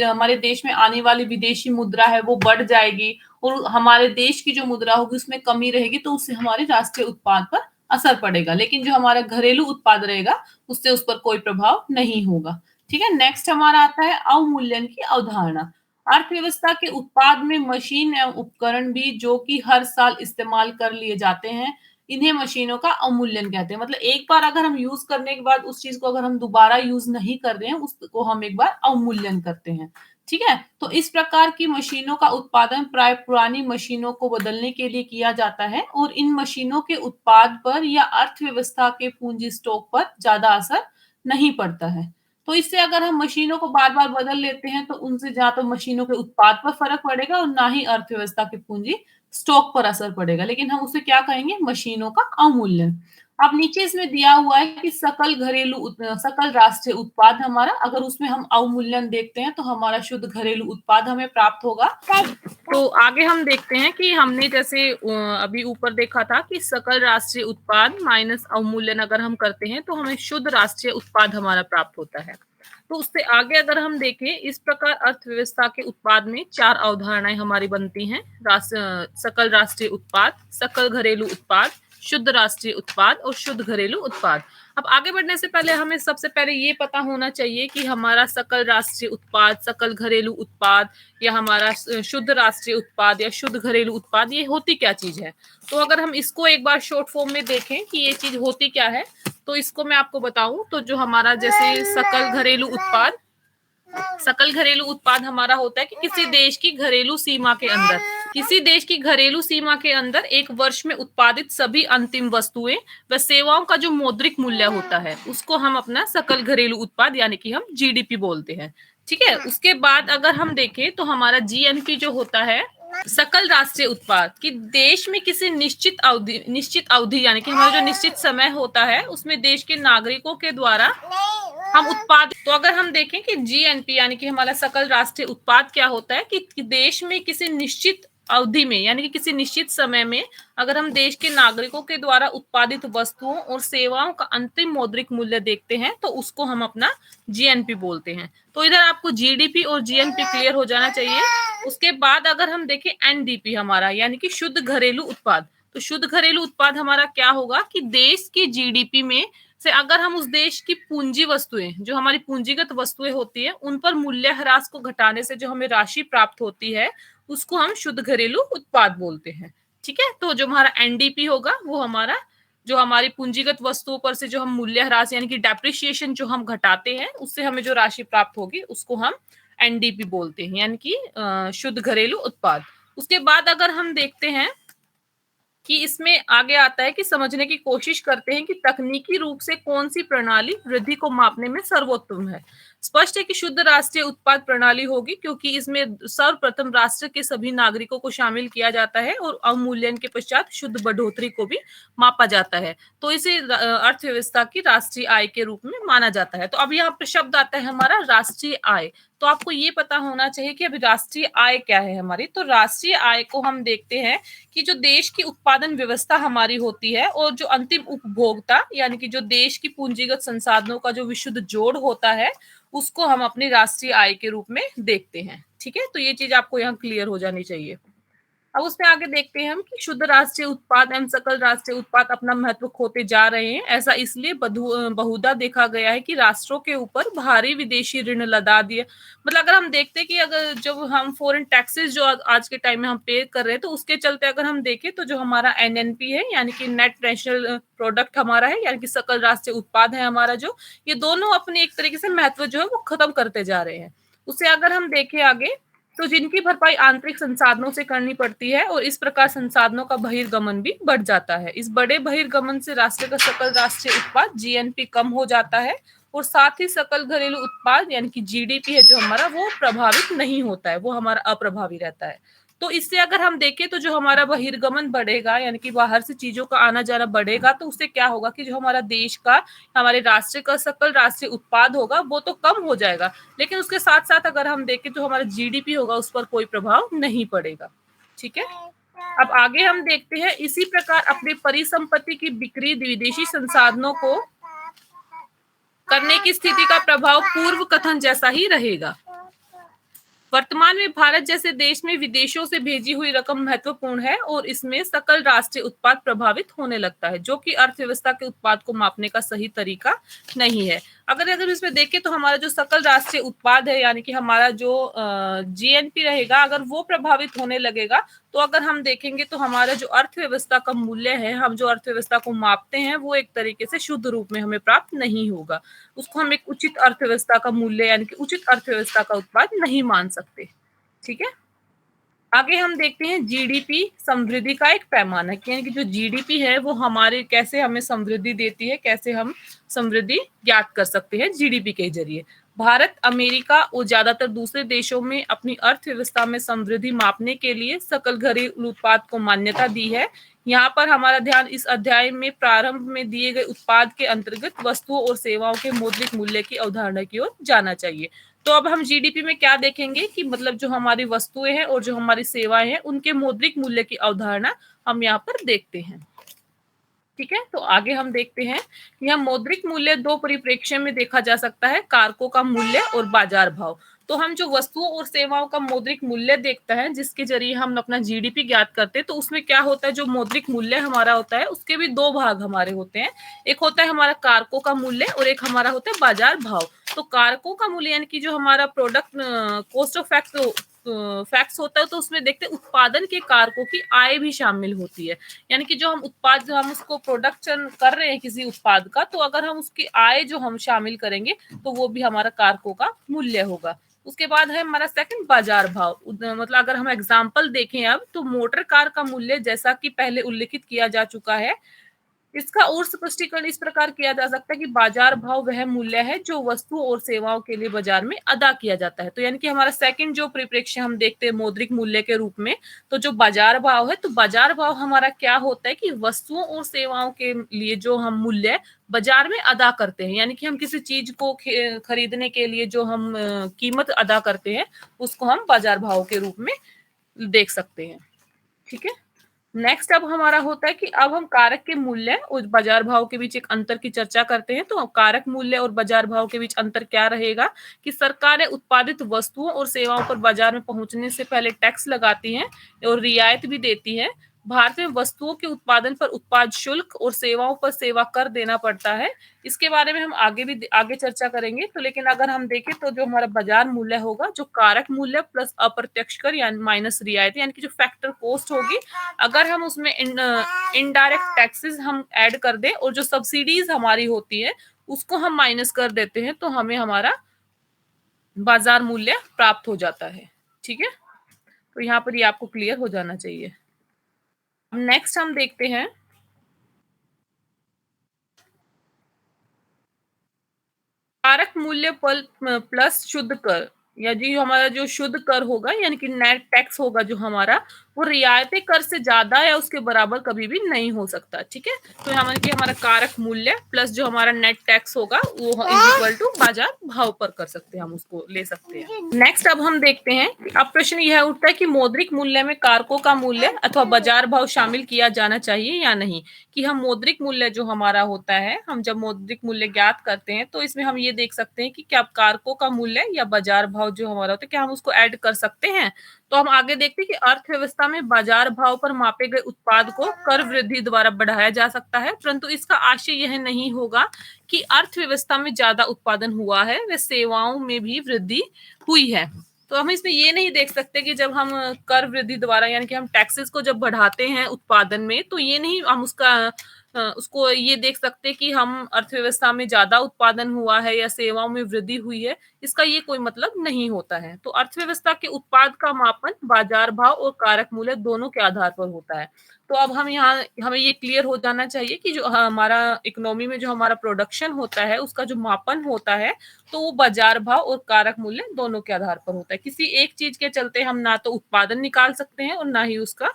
हमारे देश में आने वाली विदेशी मुद्रा है वो बढ़ जाएगी, और हमारे देश की जो मुद्रा होगी उसमें कमी रहेगी, तो उससे हमारे राष्ट्रीय उत्पाद पर असर पड़ेगा। लेकिन जो हमारा घरेलू उत्पाद रहेगा, उससे उस पर कोई प्रभाव नहीं होगा। ठीक है, नेक्स्ट हमारा आता है अवमूल्यन की अवधारणा। अर्थव्यवस्था के उत्पाद में मशीन एवं उपकरण भी जो कि हर साल इस्तेमाल कर लिए जाते हैं, इन्हें मशीनों का अवमूल्यन कहते हैं। मतलब एक बार अगर हम यूज करने के बाद उस चीज को अगर हम दोबारा यूज नहीं कर रहे हैं, उसको हम एक बार अवमूल्यन करते हैं। ठीक है, तो इस प्रकार की मशीनों का उत्पादन प्राय पुरानी मशीनों को बदलने के लिए किया जाता है, और इन मशीनों के उत्पाद पर या अर्थव्यवस्था के पूंजी स्टॉक पर ज्यादा असर नहीं पड़ता है। तो इससे अगर हम मशीनों को बार बार बदल लेते हैं, तो उनसे जहाँ तो मशीनों के उत्पाद पर फर्क पड़ेगा और ना ही अर्थव्यवस्था के पूंजी स्टॉक पर असर पड़ेगा, लेकिन हम उसे क्या कहेंगे? मशीनों का अवमूल्यन। अब नीचे इसमें दिया हुआ है कि सकल राष्ट्रीय उत्पाद हमारा, अगर उसमें हम अवमूल्यन देखते हैं तो हमारा शुद्ध घरेलू उत्पाद हमें प्राप्त होगा। तो आगे हम देखते हैं कि हमने जैसे अभी ऊपर देखा था कि सकल राष्ट्रीय उत्पाद माइनस अवमूल्यन अगर हम करते हैं तो हमें शुद्ध राष्ट्रीय उत्पाद हमारा प्राप्त होता है। तो उससे आगे अगर हम देखें, इस प्रकार अर्थव्यवस्था के उत्पाद में 4 अवधारणाएं हमारी बनती हैं। सकल राष्ट्रीय उत्पाद, सकल घरेलू उत्पाद, शुद्ध राष्ट्रीय उत्पाद और शुद्ध घरेलू उत्पाद। अब आगे बढ़ने से पहले हमें सबसे पहले ये पता होना चाहिए कि हमारा सकल राष्ट्रीय उत्पाद, सकल घरेलू उत्पाद या हमारा शुद्ध राष्ट्रीय उत्पाद या शुद्ध घरेलू उत्पाद, ये होती क्या चीज है। तो अगर हम इसको एक बार शॉर्ट फॉर्म में देखें कि ये चीज होती क्या है, तो इसको मैं आपको बताऊं तो जो हमारा जैसे सकल घरेलू उत्पाद हमारा होता है कि किसी देश की घरेलू सीमा के अंदर एक वर्ष में उत्पादित सभी अंतिम वस्तुएं व सेवाओं का जो मौद्रिक मूल्य होता है उसको हम अपना सकल घरेलू उत्पाद यानी कि हम जीडीपी बोलते हैं। ठीक है। उसके बाद अगर हम देखें तो हमारा जीएनपी जो होता है, सकल राष्ट्रीय उत्पाद, कि देश में किसी निश्चित अवधि यानी कि हमारा जो निश्चित समय होता है उसमें देश के नागरिकों के द्वारा हम उत्पाद। तो अगर हम देखें कि जीएनपी यानी कि हमारा सकल राष्ट्रीय उत्पाद क्या होता है कि देश में किसी निश्चित अवधि में यानी कि किसी निश्चित समय में अगर हम देश के नागरिकों के द्वारा उत्पादित वस्तुओं और सेवाओं का अंतिम मौद्रिक मूल्य देखते हैं तो उसको हम अपना जीएनपी बोलते हैं। तो इधर आपको जीडीपी और जीएनपी क्लियर हो जाना चाहिए। उसके बाद अगर हम देखें एनडीपी हमारा यानी कि शुद्ध घरेलू उत्पाद, तो शुद्ध घरेलू उत्पाद हमारा क्या होगा कि देश की जीडीपी में से अगर हम उस देश की पूंजी वस्तुएं, जो हमारी पूंजीगत वस्तुएं होती है, उन पर मूल्य ह्रास को घटाने से जो हमें राशि प्राप्त होती है उसको हम शुद्ध घरेलू उत्पाद बोलते हैं। ठीक है। तो जो हमारा एनडीपी होगा वो हमारा जो हमारी पूंजीगत वस्तुओं पर से जो हम मूल्य ह्रास यानी कि डेप्रिसिएशन जो हम घटाते हैं उससे हमें जो राशि प्राप्त होगी उसको हम एनडीपी बोलते हैं यानी कि शुद्ध घरेलू उत्पाद। उसके बाद अगर हम देखते हैं कि इसमें आगे आता है कि समझने की कोशिश करते हैं कि तकनीकी रूप से कौन सी प्रणाली वृद्धि को मापने में सर्वोत्तम है। स्पष्ट है कि शुद्ध राष्ट्रीय उत्पाद प्रणाली होगी क्योंकि इसमें सर्वप्रथम राष्ट्र के सभी नागरिकों को शामिल किया जाता है और अवमूल्यन के पश्चात शुद्ध बढ़ोतरी को भी मापा जाता है। तो इसे अर्थव्यवस्था की राष्ट्रीय आय के रूप में माना जाता है। तो अब यहाँ पे शब्द आता है हमारा राष्ट्रीय आय। तो आपको ये पता होना चाहिए कि अभी राष्ट्रीय आय क्या है हमारी। तो राष्ट्रीय आय को हम देखते हैं कि जो देश की उत्पादन व्यवस्था हमारी होती है और जो अंतिम उपभोक्ता यानी कि जो देश की पूंजीगत संसाधनों का जो विशुद्ध जोड़ होता है उसको हम अपनी राष्ट्रीय आय के रूप में देखते हैं। ठीक है। तो ये चीज आपको यहाँ क्लियर हो जानी चाहिए। अब उसमें आगे देखते हैं हम कि शुद्ध राष्ट्रीय उत्पाद एवं सकल राष्ट्रीय उत्पाद अपना महत्व खोते जा रहे हैं। ऐसा इसलिए बहुधा देखा गया है कि राष्ट्रों के ऊपर भारी विदेशी ऋण लदा दिए। मतलब अगर हम देखते हैं कि अगर जब हम फॉरेन टैक्सेस जो आज के टाइम में हम पे कर रहे हैं तो उसके चलते अगर हम देखें तो जो हमारा एनएनपी है यानी कि नेट नेशनल प्रोडक्ट हमारा है यानी कि सकल राष्ट्रीय उत्पाद है हमारा, जो ये दोनों अपने एक तरीके से महत्व जो है वो खत्म करते जा रहे हैं। उससे अगर हम देखें आगे तो जिनकी भरपाई आंतरिक संसाधनों से करनी पड़ती है और इस प्रकार संसाधनों का बहिर्गमन भी बढ़ जाता है। इस बड़े बहिर्गमन से राष्ट्र का सकल राष्ट्रीय उत्पाद जीएनपी कम हो जाता है और साथ ही सकल घरेलू उत्पाद यानी कि जीडीपी है जो हमारा वो प्रभावित नहीं होता है, वो हमारा अप्रभावी रहता है। तो इससे अगर हम देखें तो जो हमारा बहिर्गमन बढ़ेगा यानी कि बाहर से चीजों का आना जाना बढ़ेगा तो उससे क्या होगा कि जो हमारा देश का हमारे राष्ट्र का सकल राष्ट्रीय उत्पाद होगा वो तो कम हो जाएगा, लेकिन उसके साथ साथ अगर हम देखें तो हमारा जीडीपी होगा उस पर कोई प्रभाव नहीं पड़ेगा। ठीक है। अब आगे हम देखते हैं इसी प्रकार अपने परिसंपत्ति की बिक्री विदेशी संसाधनों को करने की स्थिति का प्रभाव पूर्व कथन जैसा ही रहेगा। वर्तमान में भारत जैसे देश में विदेशों से भेजी हुई रकम महत्वपूर्ण है और इसमें सकल राष्ट्रीय उत्पाद प्रभावित होने लगता है, जो कि अर्थव्यवस्था के उत्पाद को मापने का सही तरीका नहीं है। अगर इसमें देखें तो हमारा जो सकल राष्ट्रीय उत्पाद है यानी कि हमारा जो जीएनपी रहेगा अगर वो प्रभावित होने लगेगा तो अगर हम देखेंगे तो हमारा जो अर्थव्यवस्था का मूल्य है, हम जो अर्थव्यवस्था को मापते हैं वो एक तरीके से शुद्ध रूप में हमें प्राप्त नहीं होगा। उसको हम एक उचित अर्थव्यवस्था का मूल्य यानी कि उचित अर्थव्यवस्था का उत्पाद नहीं मान सकते। ठीक है। आगे हम देखते हैं जीडीपी समृद्धि का एक पैमाना, यानी कि जो जीडीपी है वो हमारे कैसे हमें समृद्धि देती है, कैसे हम समृद्धि ज्ञात कर सकते हैं जीडीपी के जरिए। भारत, अमेरिका और ज्यादातर दूसरे देशों में अपनी अर्थव्यवस्था में समृद्धि मापने के लिए सकल घरेलू उत्पाद को मान्यता दी है। यहाँ पर हमारा ध्यान इस अध्याय में प्रारंभ में दिए गए उत्पाद के अंतर्गत वस्तुओं और सेवाओं के मौद्रिक मूल्य की अवधारणा की ओर जाना चाहिए। तो अब हम जीडीपी में क्या देखेंगे कि मतलब जो हमारी वस्तुएं हैं और जो हमारी सेवाएं हैं उनके मौद्रिक मूल्य की अवधारणा हम यहाँ पर देखते हैं। ठीक है, तो आगे हम देखते हैं कि यह मौद्रिक मूल्य दो परिप्रेक्ष्य में देखा जा सकता है, कारकों का मूल्य और बाजार भाव। तो हम जो वस्तुओं और सेवाओं का मौद्रिक मूल्य देखता है जिसके जरिए हम अपना जीडीपी ज्ञात करते हैं, तो उसमें क्या होता है, जो मौद्रिक मूल्य हमारा होता है उसके भी दो भाग हमारे होते हैं। एक होता है हमारा कारकों का मूल्य और एक हमारा होता है बाजार भाव। तो कारकों का मूल्य यानी कि जो हमारा प्रोडक्ट कॉस्ट ऑफ फैक्ट्स होता है, तो उसमें देखते हैं उत्पादन के कारकों की आय भी शामिल होती है। यानी कि जो हम उत्पाद, जो हम उसको प्रोडक्शन कर रहे हैं किसी उत्पाद का, तो अगर हम उसकी आय जो हम शामिल करेंगे तो वो भी हमारा कारकों का मूल्य होगा। उसके बाद है हमारा सेकंड बाजार भाव। मतलब अगर हम एग्जांपल देखें अब, तो मोटर कार का मूल्य जैसा कि पहले उल्लेखित किया जा चुका है, इसका और स्पष्टीकरण इस प्रकार किया जा सकता है कि बाजार भाव वह मूल्य है जो वस्तुओं और सेवाओं के लिए बाजार में अदा किया जाता है। तो यानी कि हमारा सेकंड जो परिप्रेक्ष्य हम देखते हैं मौद्रिक मूल्य के रूप में, तो जो बाजार भाव है, तो बाजार भाव हमारा क्या होता है कि वस्तुओं और सेवाओं के लिए जो हम मूल्य बाजार में अदा करते हैं, यानी कि हम किसी चीज को खरीदने के लिए जो हम कीमत अदा करते हैं उसको हम बाजार भाव के रूप में देख सकते हैं। ठीक है, नेक्स्ट अब हमारा होता है कि अब हम कारक के मूल्य और बाजार भाव के बीच एक अंतर की चर्चा करते हैं। तो कारक मूल्य और बाजार भाव के बीच अंतर क्या रहेगा कि सरकारें उत्पादित वस्तुओं और सेवाओं पर बाजार में पहुंचने से पहले टैक्स लगाती हैं और रियायत भी देती हैं। भारत में वस्तुओं के उत्पादन पर उत्पाद शुल्क और सेवाओं पर सेवा कर देना पड़ता है। इसके बारे में हम आगे चर्चा करेंगे। तो लेकिन अगर हम देखें तो जो हमारा बाजार मूल्य होगा, जो कारक मूल्य प्लस अप्रत्यक्ष कर यानी माइनस रियायत, यानी कि जो फैक्टर कॉस्ट होगी, अगर हम उसमें इनडायरेक्ट टैक्सेस हम ऐड कर दें और जो सब्सिडीज हमारी होती है उसको हम माइनस कर देते हैं, तो हमें हमारा बाजार मूल्य प्राप्त हो जाता है। ठीक है, तो यहाँ पर ये आपको क्लियर हो जाना चाहिए। अब नेक्स्ट हम देखते हैं कारक मूल्य प्लस शुद्ध कर, या जी हमारा जो शुद्ध कर होगा यानी कि नेट टैक्स होगा जो हमारा, वो रियायती कर से ज्यादा या उसके बराबर कभी भी नहीं हो सकता। ठीक है, तो हमारे कि हमारा कारक मूल्य प्लस जो हमारा नेट टैक्स होगा वो इज इक्वल टू बाजार भाव पर कर सकते हैं, हम उसको ले सकते हैं। नेक्स्ट अब हम देखते हैं कि अब प्रश्न यह उठता है कि मौद्रिक मूल्य में कारकों का मूल्य अथवा बाजार भाव शामिल किया जाना चाहिए या नहीं। कि हम मौद्रिक मूल्य जो हमारा होता है, हम जब मौद्रिक मूल्य ज्ञात करते हैं तो इसमें हम ये देख सकते हैं कि क्या कारकों का मूल्य या बाजार भाव जो हमारा होता है क्या हम उसको ऐड कर सकते हैं। तो हम आगे देखते हैं कि अर्थव्यवस्था में बाजार भाव पर मापे गए उत्पाद को कर वृद्धि द्वारा बढ़ाया जा सकता है, परंतु इसका आशय यह नहीं होगा कि अर्थव्यवस्था में ज्यादा उत्पादन हुआ है व सेवाओं में भी वृद्धि हुई है। तो हम इसमें ये नहीं देख सकते कि जब हम कर वृद्धि द्वारा यानी कि हम टैक्सेस को जब बढ़ाते हैं उत्पादन में, तो ये नहीं हम उसको ये देख सकते कि हम अर्थव्यवस्था में ज्यादा उत्पादन हुआ है या सेवाओं में वृद्धि हुई है। इसका ये कोई मतलब नहीं होता है। तो अर्थव्यवस्था के उत्पाद का मापन बाजार भाव और कारक मूल्य दोनों के आधार पर होता है। तो अब हम यहाँ हमें ये क्लियर हो जाना चाहिए कि जो हमारा इकोनॉमी में जो हमारा प्रोडक्शन होता है उसका जो मापन होता है, तो वो बाजार भाव और कारक मूल्य दोनों के आधार पर होता है। किसी एक चीज के चलते हम ना तो उत्पादन निकाल सकते हैं और ना ही उसका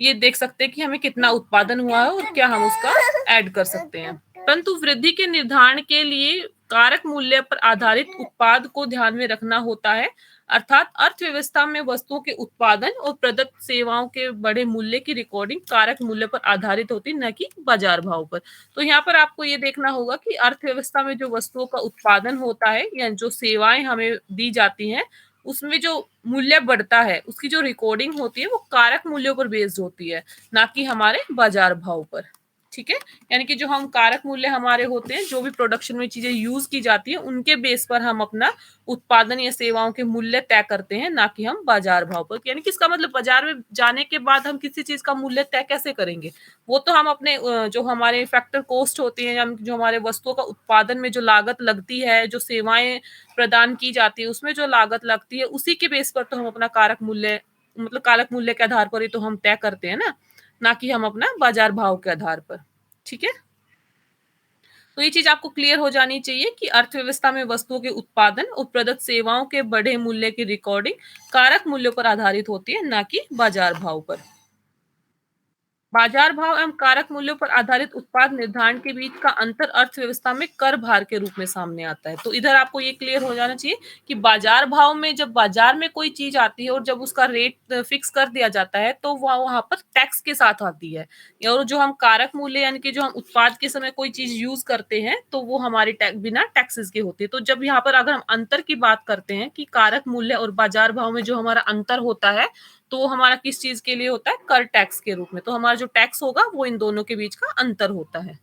ये देख सकते हैं कि हमें कितना उत्पादन हुआ है और क्या हम उसका ऐड कर सकते हैं। परंतु वृद्धि के निर्धारण के लिए कारक मूल्य पर आधारित उत्पाद को ध्यान में रखना होता है। अर्थात अर्थव्यवस्था में वस्तुओं के उत्पादन और प्रदत्त सेवाओं के बड़े मूल्य की रिकॉर्डिंग कारक मूल्य पर आधारित होती, न कि बाजार भाव पर। तो यहाँ पर आपको ये देखना होगा कि अर्थव्यवस्था में जो वस्तुओं का उत्पादन होता है या जो सेवाएं हमें दी जाती हैं, उसमें जो मूल्य बढ़ता है उसकी जो रिकॉर्डिंग होती है वो कारक मूल्यों पर बेस्ड होती है, ना कि हमारे बाजार भाव पर। ठीक है, यानी कि जो हम कारक मूल्य हमारे होते हैं, जो भी प्रोडक्शन में चीजें यूज की जाती है उनके बेस पर हम अपना उत्पादन या सेवाओं के मूल्य तय करते हैं, ना कि हम बाजार भाव पर। यानी कि इसका मतलब बाजार में जाने के बाद हम किसी चीज का मूल्य तय कैसे करेंगे, वो तो हम अपने जो हमारे फैक्टर कॉस्ट होती है, जो हमारे वस्तुओं का उत्पादन में जो लागत लगती है, जो सेवाएं प्रदान की जाती है उसमें जो लागत लगती है, उसी के बेस पर तो हम अपना कारक मूल्य मतलब कारक मूल्य के आधार पर ही तो हम तय करते हैं ना कि हम अपना बाजार भाव के आधार पर। ठीक है? तो ये चीज आपको क्लियर हो जानी चाहिए कि अर्थव्यवस्था में वस्तुओं के उत्पादन और प्रदत्त सेवाओं के बढ़े मूल्य की रिकॉर्डिंग कारक मूल्यों पर आधारित होती है, ना कि बाजार भाव पर। बाजार भाव एवं कारक मूल्यों पर आधारित उत्पाद निर्धारण के बीच का अंतर अर्थव्यवस्था में कर भार के रूप में सामने आता है। तो इधर आपको ये क्लियर हो जाना चाहिए कि बाजार भाव में जब बाजार में कोई चीज आती है और जब उसका रेट फिक्स कर दिया जाता है तो वह वहां पर टैक्स के साथ आती है। और जो हम कारक मूल्य यानी कि जो हम उत्पाद के समय कोई चीज यूज करते हैं तो वो हमारे बिना टैक्सेस के होती है। तो जब यहाँ पर अगर हम अंतर की बात करते हैं कि कारक मूल्य और बाजार भाव में जो हमारा अंतर होता है तो वो हमारा किस चीज के लिए होता है? कर टैक्स के रूप में। तो हमारा जो टैक्स होगा वो इन दोनों के बीच का अंतर होता है।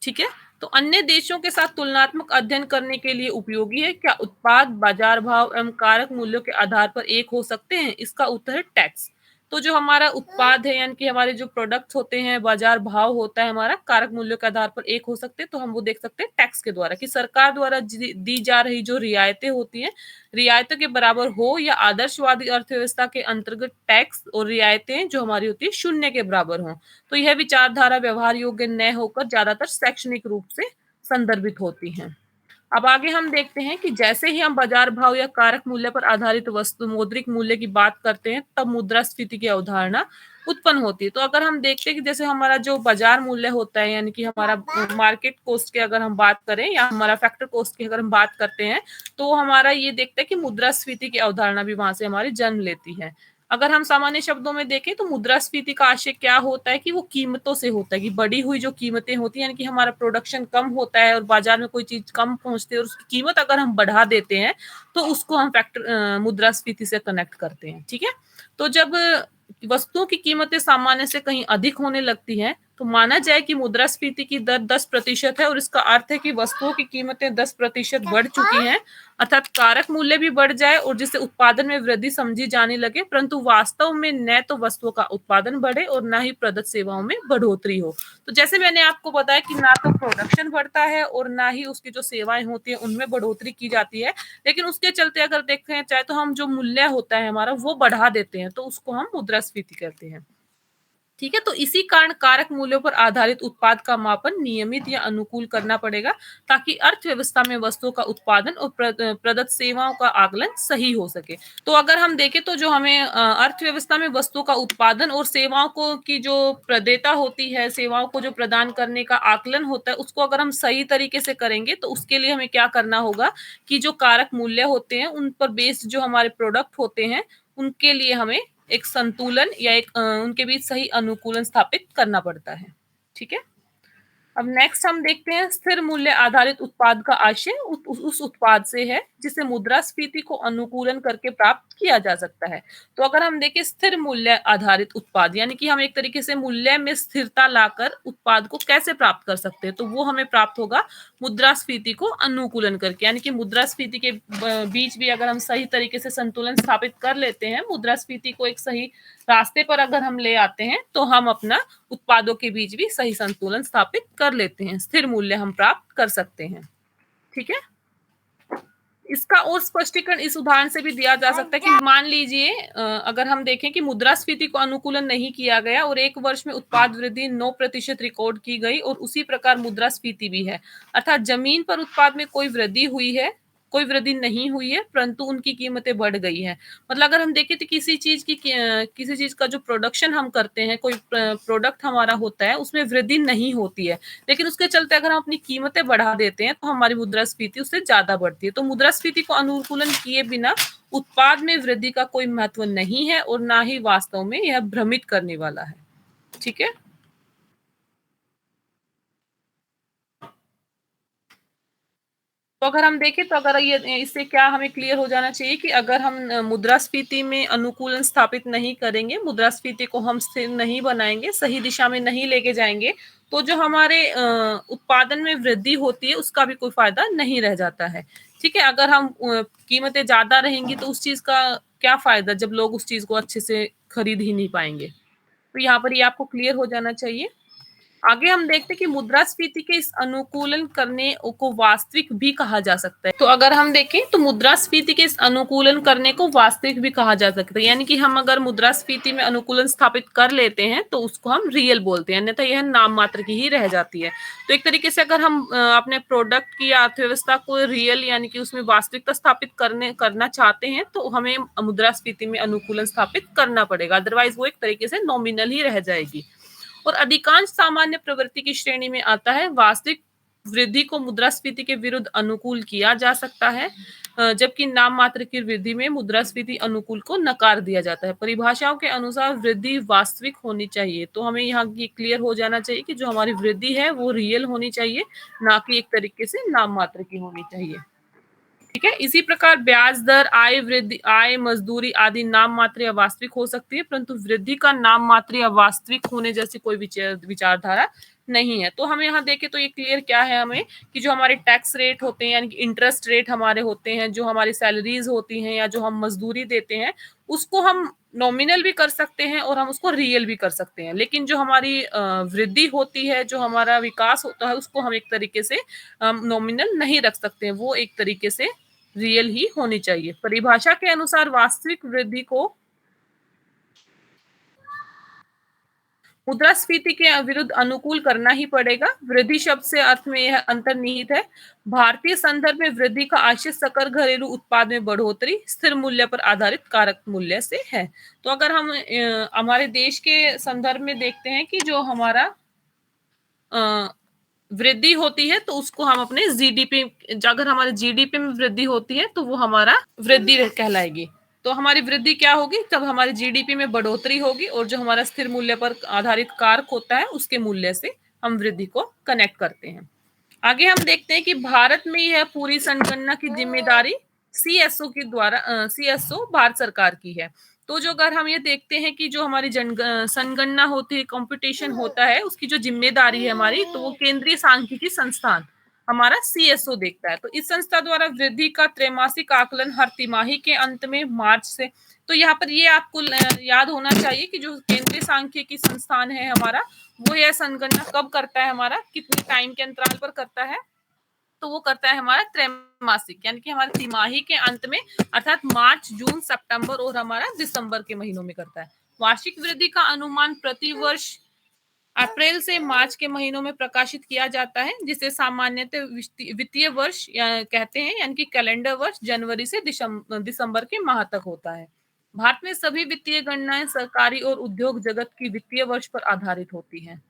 ठीक है? तो अन्य देशों के साथ तुलनात्मक अध्ययन करने के लिए उपयोगी है। क्या उत्पाद बाजार भाव एवं कारक मूल्यों के आधार पर एक हो सकते हैं? इसका उत्तर है टैक्स। तो जो हमारा उत्पाद है यानी कि हमारे जो प्रोडक्ट्स होते हैं, बाजार भाव होता है हमारा, कारक मूल्यों के आधार पर एक हो सकते हैं। तो हम वो देख सकते हैं टैक्स के द्वारा कि सरकार द्वारा दी जा रही जो रियायतें होती हैं, रियायतों के बराबर हो या आदर्शवादी अर्थव्यवस्था के अंतर्गत टैक्स और रियायतें जो हमारी होती है शून्य के बराबर हों। तो यह विचारधारा व्यवहार योग्य न होकर ज्यादातर शैक्षणिक रूप से संदर्भित होती हैं। अब आगे हम देखते हैं कि जैसे ही हम बाजार भाव या कारक मूल्य पर आधारित वस्तु मौद्रिक मूल्य की बात करते हैं तब मुद्रास्फीति की अवधारणा उत्पन्न होती है। तो अगर हम देखते हैं कि जैसे हमारा जो बाजार मूल्य होता है यानी कि हमारा मार्केट कॉस्ट की अगर हम बात करें या हमारा फैक्टर कॉस्ट की अगर हम बात करते हैं तो हमारा ये देखते हैं कि मुद्रास्फीति की अवधारणा भी वहां से हमारी जन्म लेती है। अगर हम सामान्य शब्दों में देखें तो मुद्रास्फीति का आशय क्या होता है कि वो कीमतों से होता है कि बढ़ी हुई जो कीमतें होती हैं यानी कि हमारा प्रोडक्शन कम होता है और बाजार में कोई चीज कम पहुंचती है और उसकी कीमत अगर हम बढ़ा देते हैं तो उसको हम फैक्टर मुद्रास्फीति से कनेक्ट करते हैं। ठीक है? तो जब वस्तुओं की कीमतें सामान्य से कहीं अधिक होने लगती हैं तो माना जाए कि मुद्रास्फीति की दर 10% है और इसका अर्थ है कि वस्तुओं की कीमतें 10% बढ़ चुकी हैं, अर्थात कारक मूल्य भी बढ़ जाए और जिससे उत्पादन में वृद्धि समझी जाने लगे, परंतु वास्तव में न तो वस्तुओं का उत्पादन बढ़े और ना ही प्रदत्त सेवाओं में बढ़ोतरी हो। तो जैसे मैंने आपको बताया कि ना तो प्रोडक्शन बढ़ता है और ना ही उसकी जो सेवाएं होती है उनमें बढ़ोतरी की जाती है, लेकिन उसके चलते अगर देखें चाहे तो हम जो मूल्य होता है हमारा वो बढ़ा देते हैं तो उसको हम मुद्रास्फीति कहते हैं। ठीक है? तो इसी कारण कारक मूल्यों पर आधारित उत्पाद का मापन नियमित या अनुकूल करना पड़ेगा ताकि अर्थव्यवस्था में वस्तुओं का उत्पादन और प्रदत्त सेवाओं का आकलन सही हो सके। तो अगर हम देखें तो जो हमें अर्थव्यवस्था में वस्तुओं का उत्पादन और सेवाओं को की जो प्रदेयता होती है, सेवाओं को जो प्रदान करने का आकलन होता है, उसको अगर हम सही तरीके से करेंगे तो उसके लिए हमें क्या करना होगा कि जो कारक मूल्य होते हैं उन पर बेस्ड जो हमारे प्रोडक्ट होते हैं उनके लिए हमें एक संतुलन या एक उनके बीच सही अनुकूलन स्थापित करना पड़ता है। ठीक है? अब नेक्स्ट हम देखते हैं स्थिर मूल्य आधारित उत्पाद का आशय उस उत्पाद से है जिसे मुद्रास्फीति को अनुकूलन करके प्राप्त किया जा सकता है। तो अगर हम देखें स्थिर मूल्य आधारित उत्पाद यानी कि हम एक तरीके से मूल्य में स्थिरता लाकर उत्पाद को कैसे प्राप्त कर सकते हैं तो वो हमें प्राप्त होगा मुद्रास्फीति को अनुकूलन करके यानी कि मुद्रास्फीति के बीच भी अगर हम सही तरीके से संतुलन स्थापित कर लेते हैं, मुद्रास्फीति को एक सही रास्ते पर अगर हम ले आते हैं तो हम अपना उत्पादों के बीच भी सही संतुलन स्थापित कर लेते हैं, स्थिर मूल्य हम प्राप्त कर सकते हैं। ठीक है? इसका और स्पष्टीकरण इस उदाहरण से भी दिया जा सकता है कि मान लीजिए अगर हम देखें कि मुद्रास्फीति को अनुकूलन नहीं किया गया और एक वर्ष में उत्पाद वृद्धि 9% रिकॉर्ड की गई और उसी प्रकार मुद्रास्फीति भी है, अर्थात जमीन पर उत्पाद में कोई वृद्धि हुई है, कोई वृद्धि नहीं हुई है, परंतु उनकी कीमतें बढ़ गई हैं। मतलब अगर हम देखें तो किसी चीज का जो प्रोडक्शन हम करते हैं, कोई प्रोडक्ट हमारा होता है उसमें वृद्धि नहीं होती है, लेकिन उसके चलते अगर हम अपनी कीमतें बढ़ा देते हैं तो हमारी मुद्रास्फीति उससे ज्यादा बढ़ती है। तो मुद्रास्फीति को अनुकूलन किए बिना उत्पाद में वृद्धि का कोई महत्व नहीं है और ना ही वास्तव में यह भ्रमित करने वाला है। ठीक है? तो अगर हम देखें तो अगर ये इससे क्या हमें क्लियर हो जाना चाहिए कि अगर हम मुद्रास्फीति में अनुकूलन स्थापित नहीं करेंगे, मुद्रास्फीति को हम स्थिर नहीं बनाएंगे, सही दिशा में नहीं लेके जाएंगे, तो जो हमारे उत्पादन में वृद्धि होती है उसका भी कोई फायदा नहीं रह जाता है। ठीक है? अगर हम कीमतें ज्यादा रहेंगी तो उस चीज का क्या फायदा जब लोग उस चीज को अच्छे से खरीद ही नहीं पाएंगे। तो यहाँ पर ये आपको क्लियर हो जाना चाहिए। आगे हम देखते हैं कि मुद्रास्फीति के इस अनुकूलन करने को वास्तविक भी कहा जा सकता है। तो अगर हम देखें तो मुद्रास्फीति के इस अनुकूलन करने को वास्तविक भी कहा जा सकता है, यानी कि हम अगर मुद्रास्फीति में अनुकूलन स्थापित कर लेते हैं तो उसको हम रियल बोलते हैं, अन्यथा यह नाम मात्र की ही रह जाती है। तो एक तरीके से अगर हम अपने प्रोडक्ट की अर्थव्यवस्था को रियल यानी कि उसमें वास्तविकता स्थापित करना चाहते हैं तो हमें मुद्रास्फीति में अनुकूलन स्थापित करना पड़ेगा, अदरवाइज वो एक तरीके से नॉमिनल ही रह जाएगी। और अधिकांश सामान्य प्रवृत्ति की श्रेणी में आता है। वास्तविक वृद्धि को मुद्रास्फीति के विरुद्ध अनुकूल किया जा सकता है, जबकि नाम मात्र की वृद्धि में मुद्रास्फीति अनुकूल को नकार दिया जाता है। परिभाषाओं के अनुसार वृद्धि वास्तविक होनी चाहिए, तो हमें यहाँ ये क्लियर हो जाना चाहिए कि जो हमारी वृद्धि है वो रियल होनी चाहिए, ना कि एक तरीके से नाम मात्र की होनी चाहिए। ठीक है, इसी प्रकार ब्याज दर, आय वृद्धि, आय, मजदूरी आदि नाम मात्र या वास्तविक हो सकती है, परंतु वृद्धि का नाम मात्र या वास्तविक होने जैसी कोई विचारधारा नहीं है। तो हमें यहाँ देखें तो ये क्लियर क्या है हमें कि जो हमारे टैक्स रेट होते हैं यानी कि इंटरेस्ट रेट हमारे होते हैं, जो हमारी सैलरीज होती हैं या जो हम मजदूरी देते हैं, उसको हम नॉमिनल भी कर सकते हैं और हम उसको रियल भी कर सकते हैं, लेकिन जो हमारी वृद्धि होती है, जो हमारा विकास होता है, उसको हम एक तरीके से नॉमिनल नहीं रख सकते हैं, वो एक तरीके से रियल ही होनी चाहिए। परिभाषा के अनुसार वास्तविक वृद्धि को मुद्रास्फीति के विरुद्ध अनुकूल करना ही पड़ेगा। वृद्धि शब्द से अर्थ में यह अंतर्निहित है। भारतीय संदर्भ में वृद्धि का आशय सकल घरेलू उत्पाद में बढ़ोतरी स्थिर मूल्य पर आधारित कारक मूल्य से है। तो अगर हम हमारे देश के संदर्भ में देखते हैं कि जो हमारा वृद्धि होती है तो उसको हम अपने जीडीपी, अगर हमारे जीडीपी में वृद्धि होती है तो वो हमारा वृद्धि कहलाएगी। तो हमारी वृद्धि क्या होगी, तब हमारी जीडीपी में बढ़ोतरी होगी और जो हमारा स्थिर मूल्य पर आधारित कारक होता है उसके मूल्य से हम वृद्धि को कनेक्ट करते हैं। आगे हम देखते हैं कि भारत में यह पूरी संगणना की जिम्मेदारी सीएसओ के द्वारा सीएसओ भारत सरकार की है। तो जो अगर हम ये देखते हैं कि जो हमारी संगणना होती है, कंपटीशन होता है, उसकी जो जिम्मेदारी है हमारी, तो वो केंद्रीय सांख्यिकी संस्थान हमारा सीएसओ देखता है। तो इस संस्था द्वारा वृद्धि का त्रैमासिक आकलन हर तिमाही के अंत में मार्च से, तो यहाँ पर ये आपको याद होना चाहिए कि जो केंद्रीय सांख्यिकी संस्थान है हमारा, वो यह संगणना कब करता है, हमारा कितने टाइम के अंतराल पर करता है, तो वो करता है हमारा त्रैमासिक यानी कि हमारे तिमाही के अंत में, अर्थात मार्च, जून, सितंबर और हमारा दिसंबर के महीनों में करता है। वार्षिक वृद्धि का अनुमान प्रति वर्ष अप्रैल से मार्च के महीनों में प्रकाशित किया जाता है, जिसे सामान्यतः वित्तीय वर्ष कहते हैं, यानी कि कैलेंडर वर्ष जनवरी से दिसंबर के माह तक होता है। भारत में सभी वित्तीय गणनाएं सरकारी और उद्योग जगत की वित्तीय वर्ष पर आधारित होती हैं।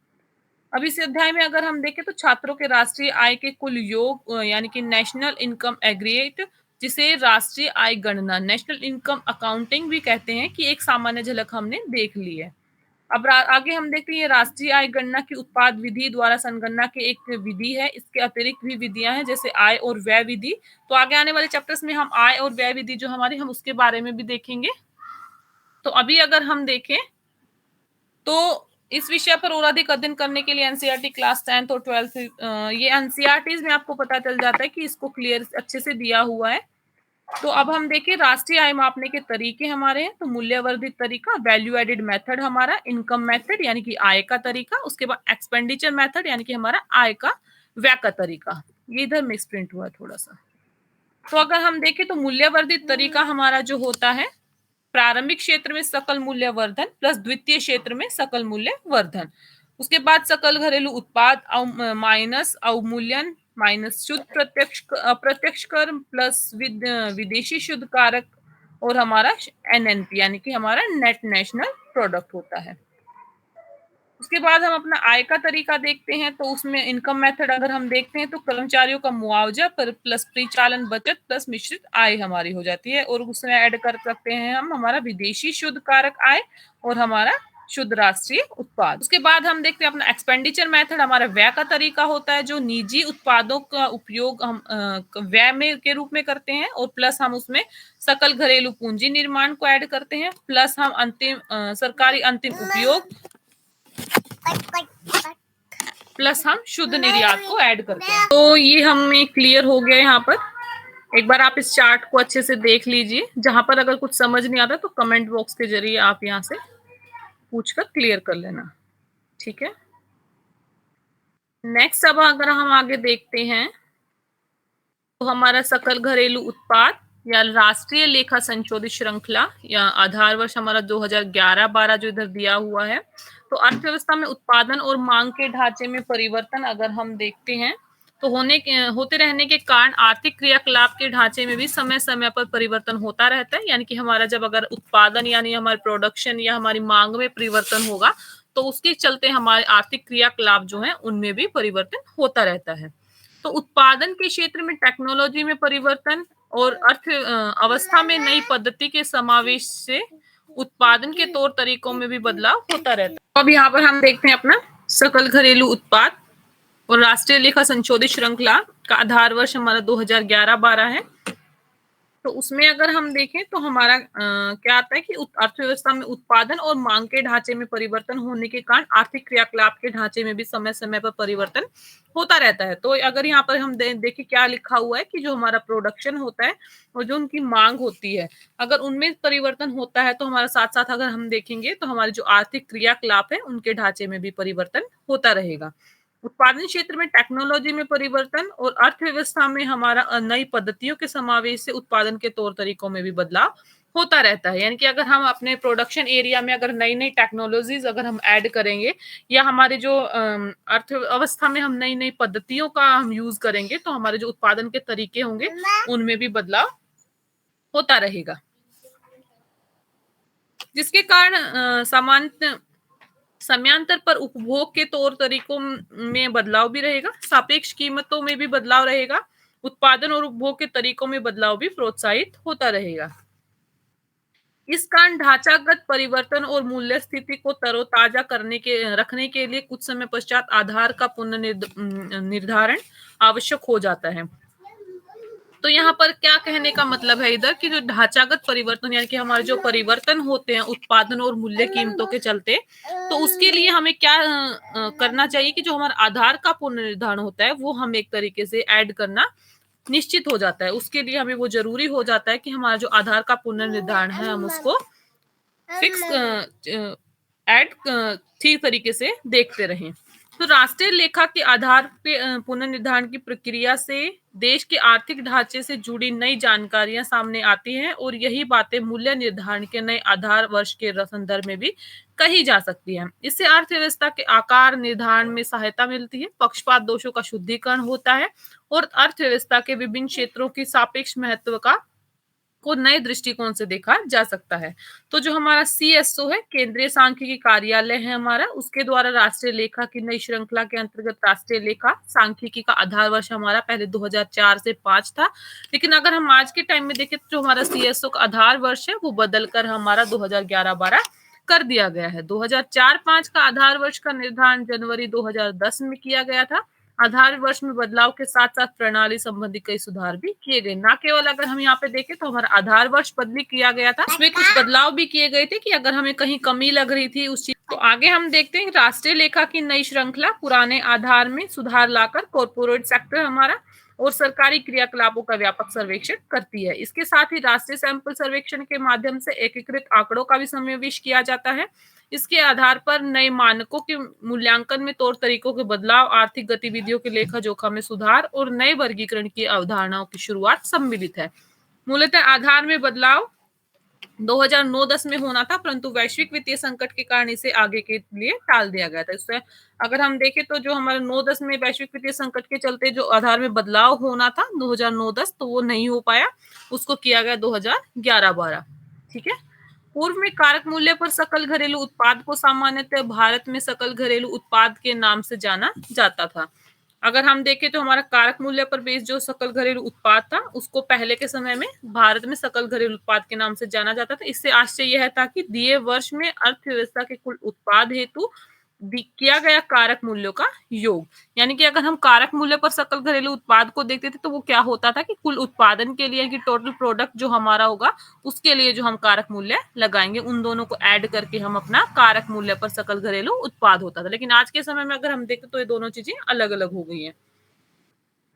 अब इस अध्याय में अगर हम देखें तो छात्रों के राष्ट्रीय आय के कुल योग यानी कि नेशनल इनकम एग्रीगेट, जिसे राष्ट्रीय आय गणना, नेशनल इनकम अकाउंटिंग भी कहते हैं, कि एक सामान्य झलक हमने देख ली है। अब आगे हम देखते हैं, ये राष्ट्रीय आय गणना की उत्पाद विधि द्वारा संगणना के एक विधि है। इसके अतिरिक्त भी विधियां हैं, जैसे आय और व्यय विधि। तो आगे आने वाले चैप्टर्स में हम आय और व्यय विधि जो हमारी, हम उसके बारे में भी देखेंगे। तो अभी अगर हम देखें तो इस विषय पर और अधिक अध्ययन करने के लिए एनसीईआरटी क्लास 10th और 12th, ये एनसीईआरटीज में आपको पता चल जाता है कि इसको क्लियर अच्छे से दिया हुआ है। तो अब हम देखें राष्ट्रीय आय मापने के तरीके हमारे हैं। तो मूल्यवर्धित तरीका, वैल्यू एडेड मेथड हमारा, इनकम मेथड यानी कि आय का तरीका, उसके बाद एक्सपेंडिचर मेथड यानी कि हमारा आय का व्यय का तरीका। ये इधर मिक्स प्रिंट हुआ है थोड़ा सा। तो अगर हम देखें तो मूल्यवर्धित तरीका हमारा जो होता है, प्रारंभिक क्षेत्र में सकल मूल्य वर्धन प्लस द्वितीय क्षेत्र में सकल मूल्य वर्धन, उसके बाद सकल घरेलू उत्पाद माइनस अवमूल्यन माइनस शुद्ध प्रत्यक्ष अप्रत्यक्ष कर प्लस विदेशी शुद्ध कारक और हमारा एनएनपी यानी कि हमारा नेट नेशनल प्रोडक्ट होता है। उसके बाद हम अपना आय का तरीका देखते हैं। तो उसमें इनकम मेथड अगर हम देखते हैं तो कर्मचारियों का मुआवजा पर प्लस परिचालन बचत प्लस मिश्रित आय हमारी हो जाती है, और उसमें ऐड कर सकते हैं हम हमारा विदेशी शुद्ध कारक आय और हमारा शुद्ध राष्ट्रीय उत्पाद। उसके बाद हम देखते हैं अपना एक्सपेंडिचर मेथड, हमारा व्यय का तरीका होता है, जो निजी उत्पादों का उपयोग हम व्यय में के रूप में करते हैं, और प्लस हम उसमें सकल घरेलू पूंजी निर्माण को ऐड करते हैं, प्लस हम अंतिम सरकारी अंतिम उपयोग प्लस हम शुद्ध निर्यात को ऐड करते हैं। तो ये हमें क्लियर हो गया यहाँ पर। एक बार आप इस चार्ट को अच्छे से देख लीजिए, जहां पर अगर कुछ समझ नहीं आता तो कमेंट बॉक्स के जरिए आप यहाँ से पूछकर क्लियर कर लेना, ठीक है। नेक्स्ट अब अगर हम आगे देखते हैं, तो हमारा सकल घरेलू उत्पाद या राष्ट्रीय लेखा संशोधित श्रृंखला या आधार वर्ष हमारा 2011-12 जो इधर दिया हुआ है। तो अर्थव्यवस्था में उत्पादन और मांग के ढांचे में परिवर्तन अगर हम देखते हैं, तो होते रहने के कारण आर्थिक क्रियाकलाप के ढांचे में भी समय-समय पर परिवर्तन होता रहता है। यानी कि हमारा जब अगर उत्पादन यानी हमारे प्रोडक्शन या हमारी मांग में परिवर्तन होगा, तो उसके चलते हमारे आर्थिक क्रियाकलाप जो हैं, उनमें भी परिवर्तन होता रहता है। तो उत्पादन के क्षेत्र में टेक्नोलॉजी में परिवर्तन और अवस्था में नई पद्धति के समावेश से उत्पादन के तौर तरीकों में भी बदलाव होता रहता है। तो अब यहाँ पर हम देखते हैं अपना सकल घरेलू उत्पाद और राष्ट्रीय लेखा संशोधित श्रृंखला का आधार वर्ष हमारा 2011-12 है। तो उसमें अगर हम देखें तो हमारा क्या आता है कि अर्थव्यवस्था में उत्पादन और मांग के ढांचे में परिवर्तन होने के कारण आर्थिक क्रियाकलाप के ढांचे में भी समय समय पर परिवर्तन होता रहता है। तो अगर यहाँ पर हम देखें क्या लिखा हुआ है कि जो हमारा प्रोडक्शन होता है और जो उनकी मांग होती है, अगर उनमें परिवर्तन होता है तो हमारा साथ साथ अगर हम देखेंगे तो हमारे जो आर्थिक क्रियाकलाप है उनके ढांचे में भी परिवर्तन होता रहेगा। उत्पादन क्षेत्र में टेक्नोलॉजी में परिवर्तन और अर्थव्यवस्था में हमारा नई पद्धतियों के समावेश से उत्पादन के तौर तरीकों में भी बदलाव होता रहता है। यानी कि अगर हम अपने प्रोडक्शन एरिया में अगर नई नई टेक्नोलॉजीज अगर हम ऐड करेंगे या हमारे जो अर्थव्यवस्था में हम नई नई पद्धतियों का हम यूज करेंगे तो हमारे जो उत्पादन के तरीके होंगे उनमें भी बदलाव होता रहेगा, जिसके कारण सामान्य समयांतर पर उपभोग के तौर तरीकों में बदलाव भी रहेगा, सापेक्ष कीमतों में भी बदलाव रहेगा, उत्पादन और उपभोग के तरीकों में बदलाव भी प्रोत्साहित होता रहेगा। इस कारण ढांचागत परिवर्तन और मूल्य स्थिति को तरोताजा करने के रखने के लिए कुछ समय पश्चात आधार का पुनर्निर्धारण आवश्यक हो जाता है। तो यहाँ पर क्या कहने का मतलब है इधर कि जो ढांचागत परिवर्तन यानी कि हमारे जो परिवर्तन होते हैं उत्पादन और मूल्य कीमतों के चलते, तो उसके लिए हमें क्या करना चाहिए कि जो हमारा आधार का पुनर्निर्धारण होता है वो हम एक तरीके से ऐड करना निश्चित हो जाता है। उसके लिए हमें वो जरूरी हो जाता है कि हमारा जो आधार का पुनर्निर्धारण है हम उसको फिक्स ऐड ठीक तरीके से देखते रहें। तो राष्ट्रीय लेखा के आधार पे पुनर्निर्धारण की प्रक्रिया से देश के आर्थिक ढांचे से जुड़ी नई जानकारियां सामने आती हैं और यही बातें मूल्य निर्धारण के नए आधार वर्ष के संदर्भ में भी कही जा सकती है। इससे अर्थव्यवस्था के आकार निर्धारण में सहायता मिलती है, पक्षपात दोषों का शुद्धिकरण होता है और अर्थव्यवस्था के विभिन्न क्षेत्रों की सापेक्ष महत्व को नए दृष्टिकोण से देखा जा सकता है। तो जो हमारा सीएसओ है, केंद्रीय सांख्यिकी कार्यालय है हमारा, उसके द्वारा राष्ट्रीय लेखा की नई श्रृंखला के अंतर्गत राष्ट्रीय लेखा सांख्यिकी का आधार वर्ष हमारा पहले 2004 से 5 था, लेकिन अगर हम आज के टाइम में देखें तो जो हमारा सीएसओ का आधार वर्ष है वो बदलकर हमारा 2011-12 कर दिया गया है। 2004-5 का आधार वर्ष का निर्धारण जनवरी 2010 में किया गया था। आधार वर्ष में बदलाव के साथ साथ प्रणाली संबंधी कई सुधार भी किए गए। ना केवल अगर हम यहाँ पे देखें तो हमारा आधार वर्ष बदली किया गया था, उसमें कुछ बदलाव भी किए गए थे कि अगर हमें कहीं कमी लग रही थी उस चीज। तो आगे हम देखते हैं राष्ट्रीय लेखा की नई श्रृंखला पुराने आधार में सुधार लाकर कॉर्पोरेट सेक्टर हमारा और सरकारी क्रियाकलापों का व्यापक सर्वेक्षण करती है। इसके साथ ही राष्ट्रीय सैंपल सर्वेक्षण के माध्यम से एकीकृत आंकड़ों का भी समावेश किया जाता है। इसके आधार पर नए मानकों के मूल्यांकन में तौर तरीकों के बदलाव, आर्थिक गतिविधियों के लेखा जोखा में सुधार और नए वर्गीकरण की अवधारणाओं की शुरुआत सम्मिलित है। मूलतः आधार में बदलाव 2009-10 में होना था, परंतु वैश्विक वित्तीय संकट के कारण इसे आगे के लिए टाल दिया गया था। इससे अगर हम देखें तो जो हमारे 9-10 में वैश्विक वित्तीय संकट के चलते जो आधार में बदलाव होना था 2009-10 तो वो नहीं हो पाया, उसको किया गया 2011-12। ठीक है। पूर्व में कारक मूल्य पर सकल घरेलू उत्पाद को सामान्यतः भारत में सकल घरेलू उत्पाद के नाम से जाना जाता था। अगर हम देखें तो हमारा कारक मूल्य पर बेस जो सकल घरेलू उत्पाद था उसको पहले के समय में भारत में सकल घरेलू उत्पाद के नाम से जाना जाता था। इससे आश्चर्य यह था कि दिए वर्ष में अर्थव्यवस्था के कुल उत्पाद हेतु किया गया कारक मूल्यों का योग, यानी कि अगर हम कारक मूल्य पर सकल घरेलू उत्पाद को देखते थे तो वो क्या होता था कि कुल उत्पादन के लिए कि टोटल प्रोडक्ट जो हमारा होगा उसके लिए जो हम कारक मूल्य लगाएंगे उन दोनों को ऐड करके हम अपना कारक मूल्य पर सकल घरेलू उत्पाद होता था। लेकिन आज के समय में अगर हम देखें तो ये दोनों चीजें अलग अलग हो गई हैं।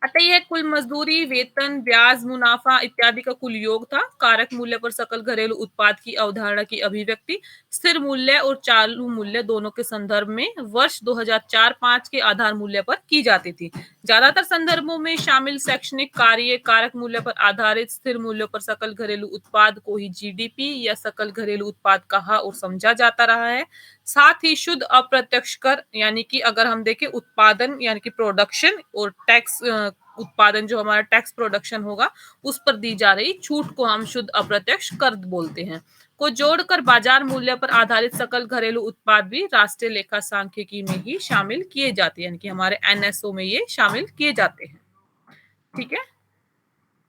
अतः यह कुल मजदूरी, वेतन, ब्याज, मुनाफा इत्यादि का कुल योग था। कारक मूल्य पर सकल घरेलू उत्पाद की अवधारणा की अभिव्यक्ति स्थिर मूल्य और चालू मूल्य दोनों के संदर्भ में वर्ष 2004-5 के आधार मूल्य पर की जाती थी। ज्यादातर संदर्भों में शामिल शैक्षणिक कार्य कारक मूल्य पर आधारित स्थिर मूल्यों पर सकल घरेलू उत्पाद को ही जीडीपी या सकल घरेलू उत्पाद कहा और समझा जाता रहा है। साथ ही शुद्ध अप्रत्यक्ष कर यानी कि अगर हम देखें उत्पादन यानी कि प्रोडक्शन और टैक्स उत्पादन जो हमारा टैक्स प्रोडक्शन होगा उस पर दी जा रही छूट को हम शुद्ध अप्रत्यक्ष कर बोलते हैं, को जोड़कर बाजार मूल्य पर आधारित सकल घरेलू उत्पाद भी राष्ट्रीय लेखा सांख्यिकी में ही शामिल किए जाते हैं, यानी कि हमारे एनएसओ में ये शामिल किए जाते हैं। ठीक है।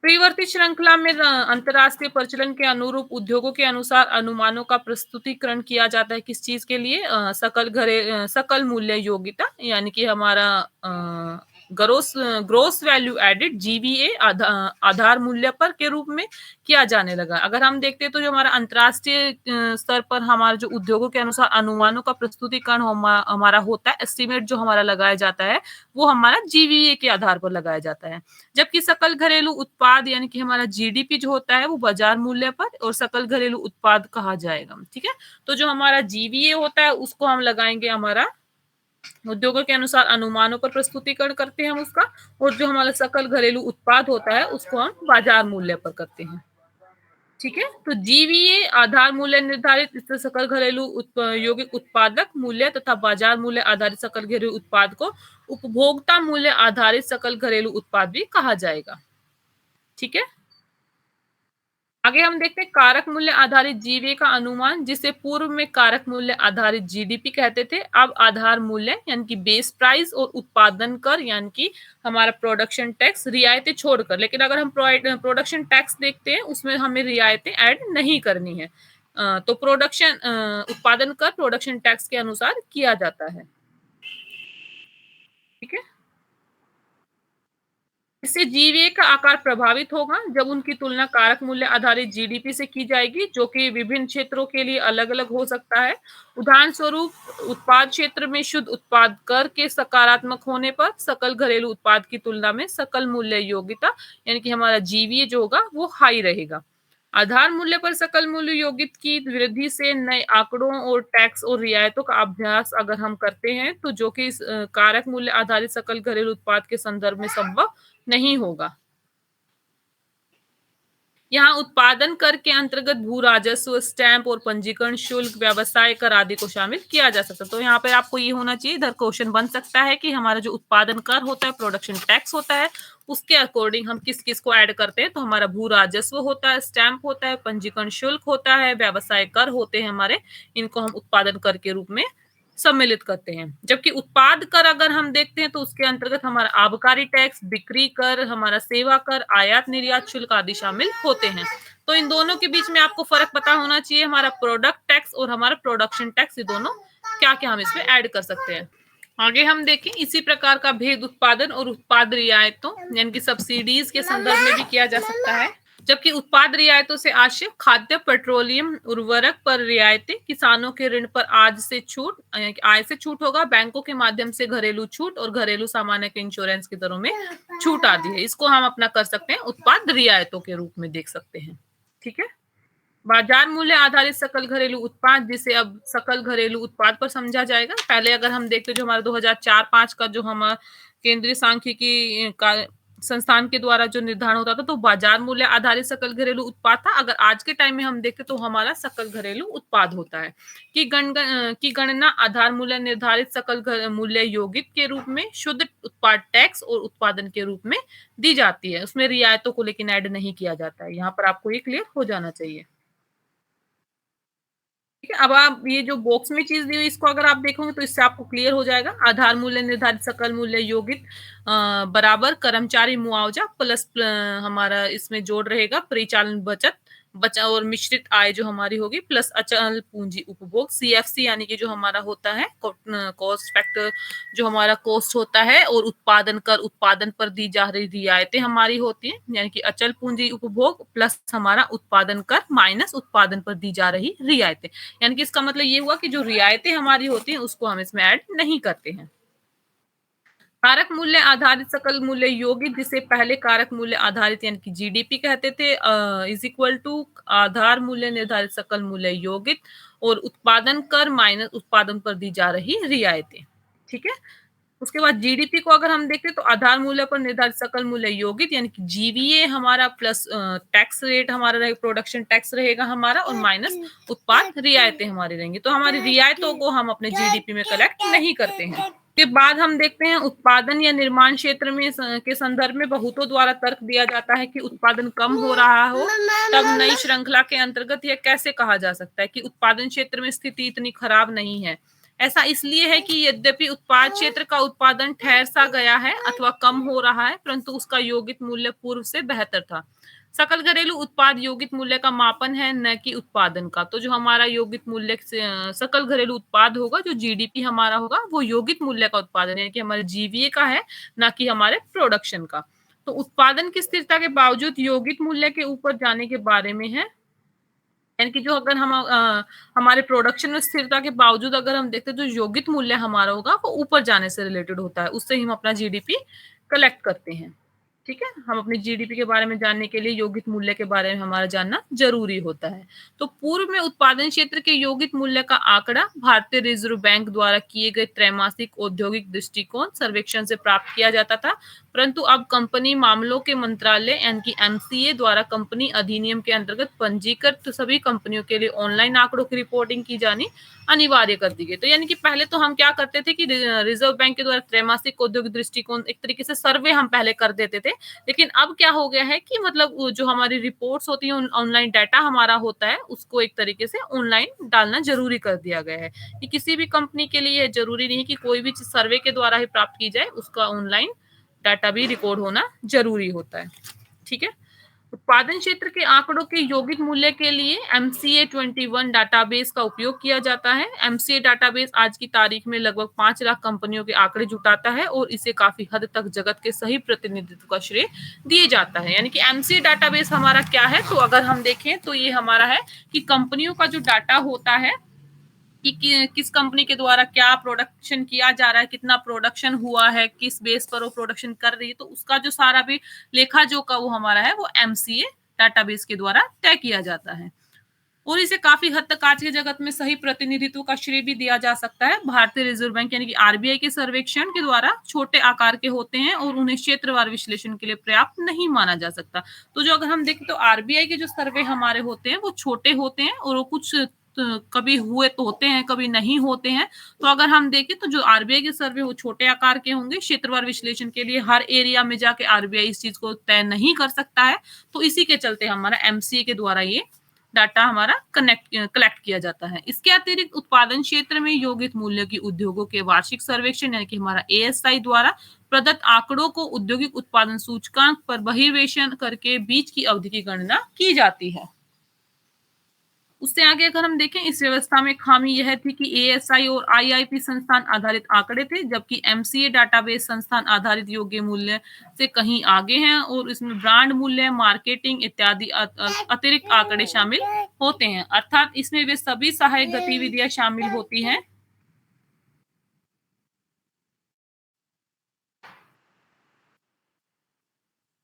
परिवर्तित श्रृंखला में अंतरराष्ट्रीय प्रचलन के अनुरूप उद्योगों के अनुसार अनुमानों का प्रस्तुतिकरण किया जाता है। किस चीज के लिए? सकल मूल्य योग्यता यानी कि हमारा ग्रोस वैल्यू एडेड जीवीए आधार मूल्य पर के रूप में किया जाने लगा। अगर हम देखते हैं तो जो हमारा अंतरराष्ट्रीय स्तर पर हमारे जो उद्योगों के अनुसार अनुमानों का प्रस्तुतिकरण हमारा होता है, एस्टिमेट जो हमारा लगाया जाता है वो हमारा जीवीए के आधार पर लगाया जाता है। जबकि सकल घरेलू उत्पाद यानी कि हमारा जीडीपी जो होता है वो बाजार मूल्य पर और सकल घरेलू उत्पाद कहा जाएगा। ठीक है। तो जो हमारा जीवीए होता है उसको हम लगाएंगे हमारा उद्योगों के अनुसार अनुमानों पर प्रस्तुतिकरण करते हैं हम उसका, और जो हमारा सकल घरेलू उत्पाद होता है उसको हम बाजार मूल्य पर करते हैं। ठीक है। तो जीवीए आधार मूल्य निर्धारित, इससे सकल घरेलू यौगिक उत्पादक मूल्य तथा बाजार मूल्य आधारित सकल घरेलू उत्पाद को उपभोक्ता मूल्य आधारित सकल घरेलू उत्पाद भी कहा जाएगा। ठीक है। आगे हम देखते हैं कारक मूल्य आधारित जीवीए का अनुमान, जिसे पूर्व में कारक मूल्य आधारित जीडीपी कहते थे, अब आधार मूल्य यानी कि बेस प्राइस और उत्पादन कर यानी कि हमारा प्रोडक्शन टैक्स रियायतें छोड़कर, लेकिन अगर हम प्रोडक्शन टैक्स देखते हैं उसमें हमें रियायतें ऐड नहीं करनी है। तो उत्पादन कर प्रोडक्शन टैक्स के अनुसार किया जाता है। ठीक है। इससे जीवीए का आकार प्रभावित होगा जब उनकी तुलना कारक मूल्य आधारित जीडीपी से की जाएगी, जो कि विभिन्न क्षेत्रों के लिए अलग अलग हो सकता है। उदाहरण स्वरूप उत्पाद क्षेत्र में शुद्ध उत्पाद कर के सकारात्मक होने पर सकल घरेलू उत्पाद की तुलना में सकल मूल्य योग्यता यानी कि हमारा जीवीए जो होगा वो हाई रहेगा। आधार मूल्य पर सकल मूल्य योगित की वृद्धि से नए आंकड़ों और टैक्स और रियायतों का अभ्यास अगर हम करते हैं तो जो कि कारक मूल्य आधारित सकल घरेलू उत्पाद के संदर्भ में संभव नहीं होगा। यहाँ उत्पादन कर के अंतर्गत भू राजस्व, स्टैंप और पंजीकरण शुल्क, व्यवसाय कर आदि को शामिल किया जा सकता है। तो यहाँ पे आपको ये होना चाहिए, इधर क्वेश्चन बन सकता है कि हमारा जो उत्पादन कर होता है, प्रोडक्शन टैक्स होता है, उसके अकॉर्डिंग हम किस किस को ऐड करते हैं। तो हमारा भू राजस्व होता है, स्टैंप होता है, पंजीकरण शुल्क होता है, व्यवसाय कर होते हैं हमारे, इनको हम उत्पादन कर के रूप में सम्मिलित करते हैं। जबकि उत्पाद कर अगर हम देखते हैं तो उसके अंतर्गत हमारा आबकारी टैक्स, बिक्री कर, हमारा सेवा कर, आयात निर्यात शुल्क आदि शामिल होते हैं। तो इन दोनों के बीच में आपको फर्क पता होना चाहिए, हमारा प्रोडक्ट टैक्स और हमारा प्रोडक्शन टैक्स, ये दोनों क्या क्या हम इसमें ऐड कर सकते हैं। आगे हम देखें इसी प्रकार का भेद उत्पादन और उत्पाद रियायतों यानी कि सब्सिडीज के संदर्भ में भी किया जा सकता है। जबकि उत्पाद रियायतों से आशय खाद्य, पेट्रोलियम, उर्वरक पर रियायतें, किसानों के ऋण पर आय से छूट होगा, बैंकों के माध्यम से घरेलू छूट और घरेलू सामान्य के इंश्योरेंस की दरों में छूट आदि है। इसको हम अपना कर सकते हैं उत्पाद रियायतों के रूप में देख सकते हैं। ठीक है। बाजार मूल्य आधारित सकल घरेलू उत्पाद, जिसे अब सकल घरेलू उत्पाद पर समझा जाएगा। पहले अगर हम देखते जो हमारा 2004-5 का जो हमारा केंद्रीय सांख्यिकी का संस्थान के द्वारा जो निर्धारण होता था तो बाजार मूल्य आधारित सकल घरेलू उत्पाद था। अगर आज के टाइम में हम देखते तो हमारा सकल घरेलू उत्पाद होता है कि गणना आधार मूल्य निर्धारित सकल मूल्य यौगिक के रूप में शुद्ध उत्पाद टैक्स और उत्पादन के रूप में दी जाती है। उसमें रियायतों को लेकिन ऐड नहीं किया जाता है। यहाँ पर आपको ये क्लियर हो जाना चाहिए। ठीक है। अब आप ये जो बॉक्स में चीज दी हुई इसको अगर आप देखोगे तो इससे आपको क्लियर हो जाएगा। आधार मूल्य निर्धारित सकल मूल्य यौगिक बराबर कर्मचारी मुआवजा प्लस हमारा इसमें जोड़ रहेगा परिचालन बचत बचा और मिश्रित आय जो हमारी होगी प्लस अचल पूंजी उपभोग सीएफसी यानी कि जो हमारा होता है कॉस्ट फैक्टर जो हमारा कॉस्ट होता है, और उत्पादन कर उत्पादन पर दी जा रही रियायतें हमारी होती हैं यानी कि अचल पूंजी उपभोग प्लस हमारा उत्पादन कर माइनस उत्पादन पर दी जा रही रियायतें। यानी कि इसका मतलब ये हुआ कि जो रियायतें हमारी होती हैं उसको हम इसमें ऐड नहीं करते हैं। कारक मूल्य आधारित सकल मूल्य योगित, जिसे पहले कारक मूल्य आधारित यानी कि जीडीपी कहते थे, इज इक्वल टू आधार मूल्य निर्धारित सकल मूल्य योगित और उत्पादन कर माइनस उत्पादन पर दी जा रही रियायतें। ठीक है। उसके बाद जीडीपी को अगर हम देखें तो आधार मूल्य पर निर्धारित सकल मूल्य योगित यानी कि जीवीए हमारा प्लस टैक्स रेट हमारा रहेगा, प्रोडक्शन टैक्स रहेगा हमारा, और माइनस उत्पाद रियायतें हमारी रहेंगी। तो हमारी रियायतों को हम अपने जीडीपी में कलेक्ट नहीं करते हैं। के बाद हम देखते हैं उत्पादन या निर्माण क्षेत्र में के संदर्भ में बहुतों द्वारा तर्क दिया जाता है कि उत्पादन कम हो रहा हो, तब नई श्रृंखला के अंतर्गत यह कैसे कहा जा सकता है कि उत्पादन क्षेत्र में स्थिति इतनी खराब नहीं है। ऐसा इसलिए है कि यद्यपि उत्पाद क्षेत्र का उत्पादन ठहर सा गया है अथवा कम हो रहा है, परंतु उसका योगित मूल्य पूर्व से बेहतर था। सकल घरेलू उत्पाद योगित मूल्य का मापन है, न कि उत्पादन का। तो जो हमारा योगित मूल्य सकल घरेलू उत्पाद होगा, जो जीडीपी हमारा होगा, वो योगित मूल्य का उत्पादन है कि हमारे जीवीए का है, ना कि हमारे प्रोडक्शन का। तो उत्पादन की स्थिरता के बावजूद योगित मूल्य के ऊपर जाने के बारे में है, यानी कि जो अगर हम हमारे प्रोडक्शन में स्थिरता के बावजूद अगर हम देखते हैं जो योगित मूल्य हमारा होगा वो ऊपर जाने से रिलेटेड होता है, उससे ही हम अपना जीडीपी कलेक्ट करते हैं। ठीक है, हम अपनी जीडीपी के बारे में जानने के लिए योगित मूल्य के बारे में हमारा जानना जरूरी होता है। तो पूर्व में उत्पादन क्षेत्र के योगित मूल्य का आंकड़ा भारतीय रिजर्व बैंक द्वारा किए गए त्रैमासिक औद्योगिक दृष्टिकोण सर्वेक्षण से प्राप्त किया जाता था, परंतु अब कंपनी मामलों के मंत्रालय यानी कि एमसीए द्वारा कंपनी अधिनियम के अंतर्गत पंजीकृत सभी कंपनियों के लिए ऑनलाइन आंकड़ों की रिपोर्टिंग की जानी अनिवार्य कर दी गई। तो यानी कि पहले तो हम क्या करते थे कि रिजर्व बैंक के द्वारा त्रैमासिक औद्योगिक दृष्टिकोण एक तरीके से सर्वे हम पहले कर देते थे, लेकिन अब क्या हो गया है कि मतलब जो हमारी रिपोर्ट्स होती है, ऑनलाइन डाटा हमारा होता है, उसको एक तरीके से ऑनलाइन डालना जरूरी कर दिया गया है कि किसी भी कंपनी के लिए जरूरी नहीं कि कोई भी चीज सर्वे के द्वारा ही प्राप्त की जाए, उसका ऑनलाइन डाटा भी रिकॉर्ड होना जरूरी होता है। ठीक है। उत्पादन क्षेत्र के आंकड़ों के यौगिक मूल्य के लिए एमसीए 21 डाटाबेस का उपयोग किया जाता है। एमसीए डाटाबेस आज की तारीख में लगभग 5 लाख कंपनियों के आंकड़े जुटाता है और इसे काफी हद तक जगत के सही प्रतिनिधित्व का श्रेय दिए जाता है। यानी कि एमसीए डाटाबेस हमारा क्या है, तो अगर हम देखें तो ये हमारा है कि कंपनियों का जो डाटा होता है कि किस कंपनी के द्वारा क्या प्रोडक्शन किया जा रहा है, कितना प्रोडक्शन हुआ है, किस बेस पर वो प्रोडक्शन कर रही है, तो उसका जो सारा भी लेखा जोखा वो हमारा है, वो एमसीए डाटाबेस के द्वारा तय किया जाता है। और इसे काफी हद तक आज के जगत में सही प्रतिनिधित्व का श्रेय भी दिया जा सकता है। भारतीय रिजर्व बैंक यानी कि आरबीआई के सर्वेक्षण के द्वारा छोटे आकार के होते हैं और उन्हें क्षेत्रवार विश्लेषण के लिए पर्याप्त नहीं माना जा सकता। तो जो अगर हम देखें तो आरबीआई के जो सर्वे हमारे होते हैं वो छोटे होते हैं और वो कुछ कभी हुए तो होते हैं, कभी नहीं होते हैं। तो अगर हम देखें तो जो आरबीआई के सर्वे वो छोटे आकार के होंगे, क्षेत्रवार विश्लेषण के लिए हर एरिया में जाके आरबीआई इस चीज को तय नहीं कर सकता है। तो इसी के चलते हमारा एमसीए के द्वारा ये डाटा हमारा कलेक्ट किया जाता है। इसके अतिरिक्त उत्पादन क्षेत्र में यौगिक मूल्य की उद्योगों के वार्षिक सर्वेक्षण यानी कि हमारा एएसआई द्वारा प्रदत्त आंकड़ों को औद्योगिक उत्पादन सूचकांक पर बहिर्वेशन करके बीच की अवधि की गणना की जाती है। उससे आगे अगर हम देखें, इस व्यवस्था में खामी यह थी कि एएसआई और आईआईपी संस्थान आधारित आंकड़े थे, जबकि एमसीए डाटाबेस संस्थान आधारित योग्य मूल्य से कहीं आगे हैं और इसमें ब्रांड मूल्य, मार्केटिंग इत्यादि अतिरिक्त आंकड़े शामिल होते हैं। अर्थात इसमें वे सभी सहायक गतिविधियां शामिल होती हैं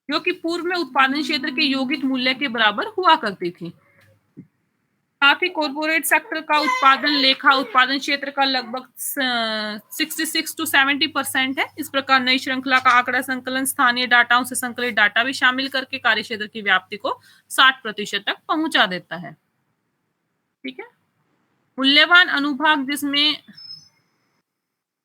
जो कि पूर्व में उत्पादन क्षेत्र के यौगिक मूल्य के बराबर हुआ करती थी। साथ ही कॉर्पोरेट सेक्टर का उत्पादन लेखा उत्पादन क्षेत्र का लगभग 66 to 70% है। इस प्रकार नई श्रृंखला का आंकड़ा संकलन स्थानीय डाटाओं से संकलित डाटा भी शामिल करके कार्य क्षेत्र की व्याप्ति को 60% तक पहुंचा देता है। ठीक है। मूल्यवान अनुभाग जिसमें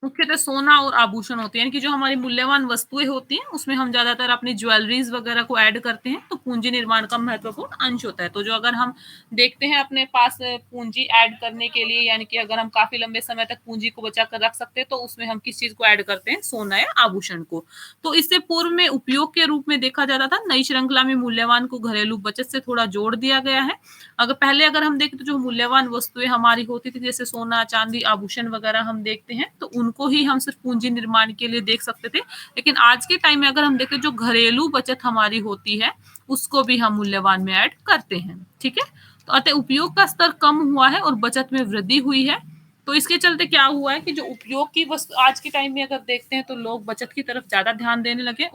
मुख्यतः सोना और आभूषण होते हैं, यानी कि जो हमारी मूल्यवान वस्तुएं होती हैं उसमें हम ज्यादातर अपनी ज्वेलरीज वगैरह को ऐड करते हैं, तो पूंजी निर्माण का महत्वपूर्ण अंश होता है। तो जो अगर हम देखते हैं अपने पास पूंजी ऐड करने के लिए, यानी कि अगर हम काफी लंबे समय तक पूंजी को बचा कर रख सकते हैं, तो उसमें हम किस चीज को ऐड करते हैं, सोना या आभूषण को। तो इससे पूर्व में उपयोग के रूप में देखा जाता था। नई श्रृंखला में मूल्यवान को घरेलू बचत से थोड़ा जोड़ दिया गया है। अगर हम देखें तो जो मूल्यवान वस्तुएं हमारी होती थी, जैसे सोना, चांदी, आभूषण वगैरह हम देखते हैं, तो उनको ही हम सिर्फ पूंजी निर्माण के लिए देख सकते थे। लेकिन आज के टाइम में अगर हम देखें, जो घरेलू बचत हमारी होती है उसको भी हम मूल्यवान में ऐड करते हैं। ठीक है। तो अतः उपयोग का स्तर कम हुआ है और बचत में वृद्धि हुई है। तो इसके चलते क्या हुआ है कि जो उपयोग की वस्तु आज के टाइम में अगर देखते हैं तो लोग बचत की तरफ ज़्यादा ध्यान देने लगे।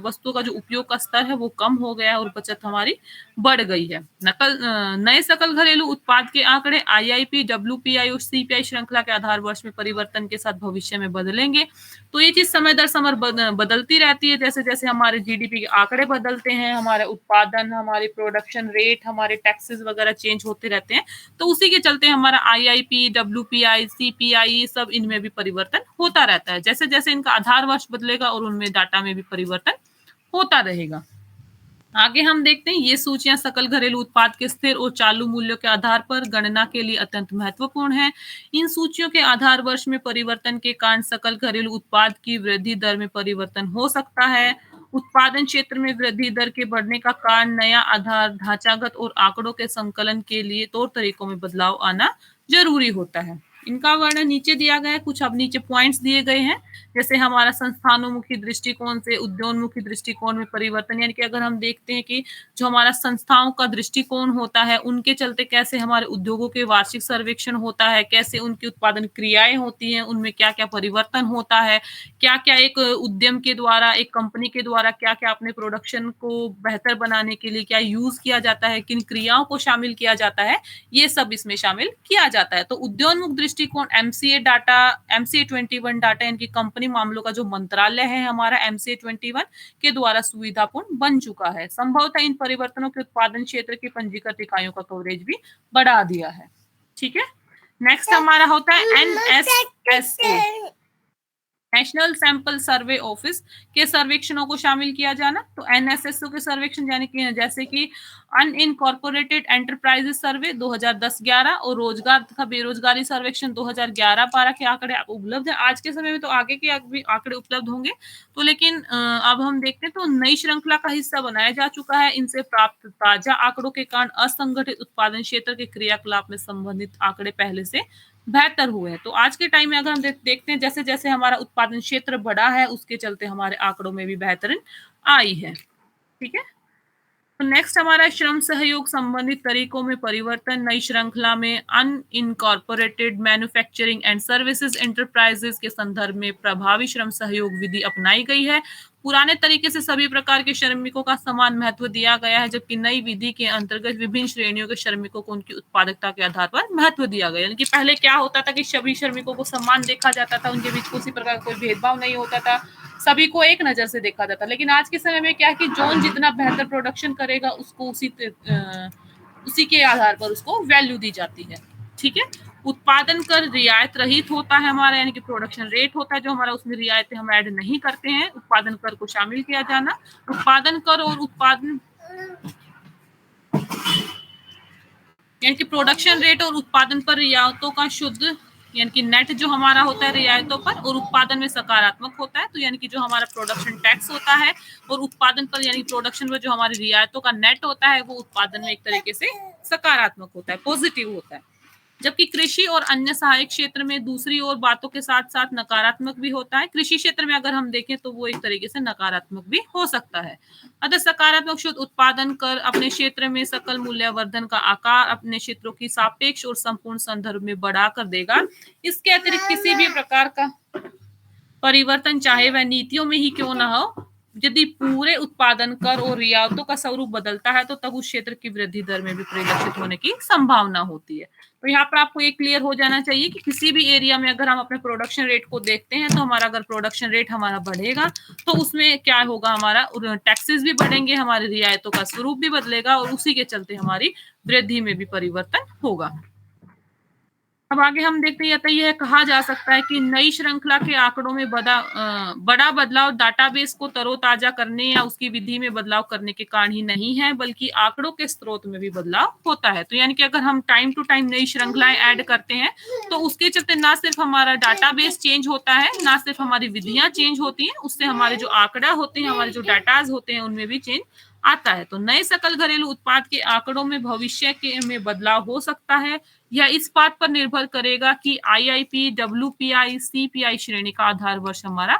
वस्तुओं का जो उपयोग का स्तर है वो कम हो गया है और बचत हमारी बढ़ गई है। नए सकल घरेलू उत्पाद के आंकड़े आईआईपी, डब्ल्यूपीआई और सीपीआई श्रृंखला के आधार वर्ष में परिवर्तन के साथ भविष्य में बदलेंगे। तो ये चीज़ समय दर समय बदलती रहती है, जैसे-जैसे हमारे जीडीपी के आंकड़े बदलते हैं, हमारे उत्पादन, हमारी प्रोडक्शन रेट, हमारे टैक्सेस वगैरह चेंज होते रहते हैं। तो उसी के चलते हमारा आईआईपी, डब्ल्यूपीआई, सीपीआई सब इनमें भी परिवर्तन होता रहता है। जैसे-जैसे इनका आधार वर्ष बदलेगा और उनमें डाटा में भी परिवर्तन होता रहेगा। आगे हम देखते हैं ये सूचियां सकल घरेलू उत्पाद के स्थिर और चालू मूल्यों के आधार पर गणना के लिए अत्यंत महत्वपूर्ण है। इन सूचियों के आधार वर्ष में परिवर्तन के कारण सकल घरेलू उत्पाद की वृद्धि दर में परिवर्तन हो सकता है। उत्पादन क्षेत्र में वृद्धि दर के बढ़ने का कारण नया आधार ढांचागत और आंकड़ों के संकलन के लिए तौर तरीकों में बदलाव आना जरूरी होता है। इनका वर्णन नीचे दिया गया है, कुछ अब नीचे पॉइंट्स दिए गए हैं। जैसे हमारा संस्थानोन्मुखी दृष्टिकोण से उद्योन्मुखी दृष्टिकोण में परिवर्तन, यानी कि अगर हम देखते हैं कि जो हमारा संस्थाओं का दृष्टिकोण होता है उनके चलते कैसे हमारे उद्योगों के वार्षिक सर्वेक्षण होता है, कैसे उनकी उत्पादन क्रियाएं होती हैं, उनमें क्या क्या परिवर्तन होता है, क्या क्या एक उद्यम के द्वारा, एक कंपनी के द्वारा क्या क्या अपने प्रोडक्शन को बेहतर बनाने के लिए क्या यूज किया जाता है, किन क्रियाओं को शामिल किया जाता है, ये सब इसमें शामिल किया जाता है। तो उद्योन्मुख दृष्टिकोण एमसीए 21 डाटा, यानी कंपनी मामलों का जो मंत्रालय है हमारा एमसीए 21 के द्वारा सुविधापूर्ण बन चुका है। संभवतः इन परिवर्तनों के उत्पादन क्षेत्र की पंजीकृत इकाइयों का कवरेज भी बढ़ा दिया है। ठीक है, नेक्स्ट हमारा होता है NSSO, national sample survey office के सर्वेक्षणों को शामिल किया जाना। तो एनएसएसओ के सर्वेक्षण यानी कि जैसे कि अनइनकॉर्पोरेटेड एंटरप्राइजेस सर्वे 2010-11 और रोजगार तथा बेरोजगारी सर्वेक्षण 2011-12 के आंकड़े उपलब्ध है। आज के समय में तो आगे के भी आंकड़े उपलब्ध होंगे, तो लेकिन अब हम देखते हैं तो नई श्रृंखला का हिस्सा बनाया जा चुका है। इनसे प्राप्त ताजा आंकड़ों के कारण असंगठित उत्पादन क्षेत्र के क्रियाकलाप में संबंधित आंकड़े पहले से बेहतर हुए हैं। तो आज के टाइम में अगर हम देखते हैं जैसे जैसे हमारा उत्पादन क्षेत्र बढ़ा है उसके चलते हमारे आंकड़ों में भी बेहतरीन आई है। ठीक है, तो नेक्स्ट हमारा श्रम सहयोग संबंधित तरीकों में परिवर्तन। नई श्रृंखला में unincorporated manufacturing and services enterprises के संदर्भ में प्रभावी श्रम सहयोग विधि अपनाई गई है। पुराने तरीके से सभी प्रकार के श्रमिकों का समान महत्व दिया गया है, जबकि नई विधि के अंतर्गत विभिन्न श्रेणियों के श्रमिकों को उनकी उत्पादकता के आधार पर महत्व दिया गया। यानी कि पहले क्या होता था कि सभी श्रमिकों को समान देखा जाता था, उनके बीच किसी प्रकार का कोई भेदभाव नहीं होता था, सभी को एक नजर से देखा जाता। लेकिन आज के समय में क्या है कि जोन जितना बेहतर प्रोडक्शन करेगा उसको उसी के आधार पर उसको वैल्यू दी जाती है। ठीक है, उत्पादन कर रियायत रहित होता है हमारा, यानी कि प्रोडक्शन रेट होता है जो हमारा, उसमें रियायतें हम ऐड नहीं करते हैं। उत्पादन कर को शामिल किया जाना। उत्पादन कर और उत्पादन यानी कि प्रोडक्शन रेट और उत्पादन पर रियायतों का शुद्ध यानी कि नेट जो हमारा होता है रियायतों पर, और उत्पादन में सकारात्मक होता है। तो यानी कि जो हमारा प्रोडक्शन टैक्स होता है और उत्पादन पर यानी प्रोडक्शन में जो हमारी रियायतों का नेट होता है वो उत्पादन में एक तरीके से सकारात्मक होता है, पॉजिटिव होता है। जबकि कृषि और अन्य सहायक क्षेत्र में दूसरी ओर बातों के साथ साथ नकारात्मक भी होता है। कृषि क्षेत्र में अगर हम देखें तो वो एक तरीके से नकारात्मक भी हो सकता है। अतः सकारात्मक शुद्ध उत्पादन कर अपने क्षेत्र में सकल मूल्यवर्धन का आकार अपने क्षेत्रों की सापेक्ष और संपूर्ण संदर्भ में बढ़ा कर देगा। इसके अतिरिक्त किसी भी प्रकार का परिवर्तन चाहे वह नीतियों में ही क्यों ना हो, यदि पूरे उत्पादन कर और रियायतों का स्वरूप बदलता है तो तब उस क्षेत्र की वृद्धि दर में भी परिलक्षित होने की संभावना होती है। तो यहाँ पर आपको ये क्लियर हो जाना चाहिए कि किसी भी एरिया में अगर हम अपने प्रोडक्शन रेट को देखते हैं तो हमारा अगर प्रोडक्शन रेट हमारा बढ़ेगा तो उसमें क्या होगा, हमारा टैक्सेस भी बढ़ेंगे, हमारी रियायतों का स्वरूप भी बदलेगा और उसी के चलते हमारी वृद्धि में भी परिवर्तन होगा। अब आगे हम देखते हैं यह कहा जा सकता है कि नई श्रृंखला के आंकड़ों में बड़ा बदलाव डाटाबेस को तरोताजा करने या उसकी विधि में बदलाव करने के कारण ही नहीं है, बल्कि आंकड़ों के स्रोत में भी बदलाव होता है। तो यानी कि अगर हम टाइम टू टाइम नई श्रृंखलाएं ऐड करते हैं तो उसके चलते ना सिर्फ हमारा डाटाबेस चेंज होता है, ना सिर्फ हमारी विधियां चेंज होती हैं, उससे हमारे जो आंकड़ा होते हैं, हमारे जो डाटाज होते हैं उनमें भी चेंज आता है। तो नए सकल घरेलू उत्पाद के आंकड़ों में भविष्य के में बदलाव हो सकता है। यह इस बात पर निर्भर करेगा कि आईआईपी, डब्ल्यूपीआई, सीपीआई श्रेणी का आधार वर्ष हमारा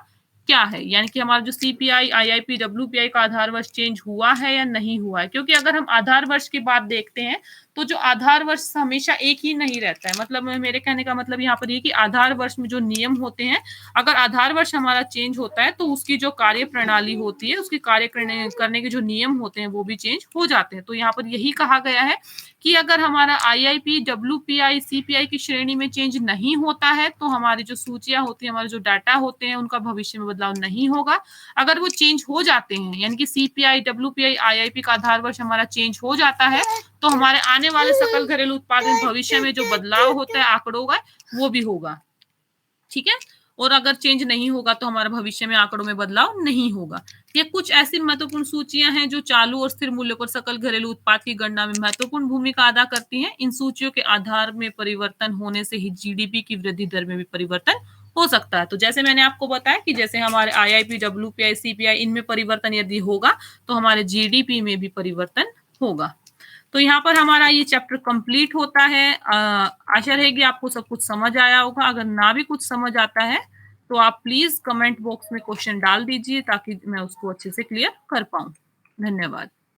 क्या है, यानी कि हमारा जो सीपीआई, आईआईपी, डब्ल्यूपीआई का आधार वर्ष चेंज हुआ है या नहीं हुआ है। क्योंकि अगर हम आधार वर्ष की बात देखते हैं तो जो आधार वर्ष हमेशा एक ही नहीं रहता है। मतलब मेरे कहने का मतलब यहाँ पर ये कि आधार वर्ष में जो नियम होते हैं, अगर आधार वर्ष हमारा चेंज होता है तो उसकी जो कार्य प्रणाली होती है, उसकी कार्य करने के जो नियम होते हैं वो भी चेंज हो जाते हैं। तो यहाँ पर यही कहा गया है कि अगर हमारा आईआईपी, डब्ल्यूपीआई, सीपीआई की श्रेणी में चेंज नहीं होता है तो हमारी जो सूचियां होती हैं, हमारे जो डाटा होते हैं, उनका भविष्य में बदलाव नहीं होगा। अगर वो चेंज हो जाते हैं, यानी कि सीपीआई, डब्ल्यूपीआई, आईआईपी का आधार वर्ष हमारा चेंज हो जाता है, तो हमारे आने वाले सकल घरेलू उत्पाद में भविष्य में जो बदलाव होता है आंकड़ों का, वो भी होगा। ठीक है। और अगर चेंज नहीं होगा तो हमारा भविष्य में आंकड़ों में बदलाव नहीं होगा। ये कुछ ऐसी महत्वपूर्ण सूचियां हैं जो चालू और स्थिर मूल्यों पर सकल घरेलू उत्पाद की गणना में महत्वपूर्ण भूमिका अदा करती हैं। इन सूचियों के आधार में परिवर्तन होने से ही जीडीपी की वृद्धि दर में भी परिवर्तन हो सकता है। तो जैसे मैंने आपको बताया कि जैसे हमारे आईआईपी, डब्ल्यूपीआई, सीपीआई, इनमें परिवर्तन यदि होगा तो हमारे जीडीपी में भी परिवर्तन होगा। तो यहाँ पर हमारा ये चैप्टर कंप्लीट होता है। आशा रहेगी आपको सब कुछ समझ आया होगा। अगर ना भी कुछ समझ आता है तो आप प्लीज कमेंट बॉक्स में क्वेश्चन डाल दीजिए ताकि मैं उसको अच्छे से क्लियर कर पाऊं। धन्यवाद।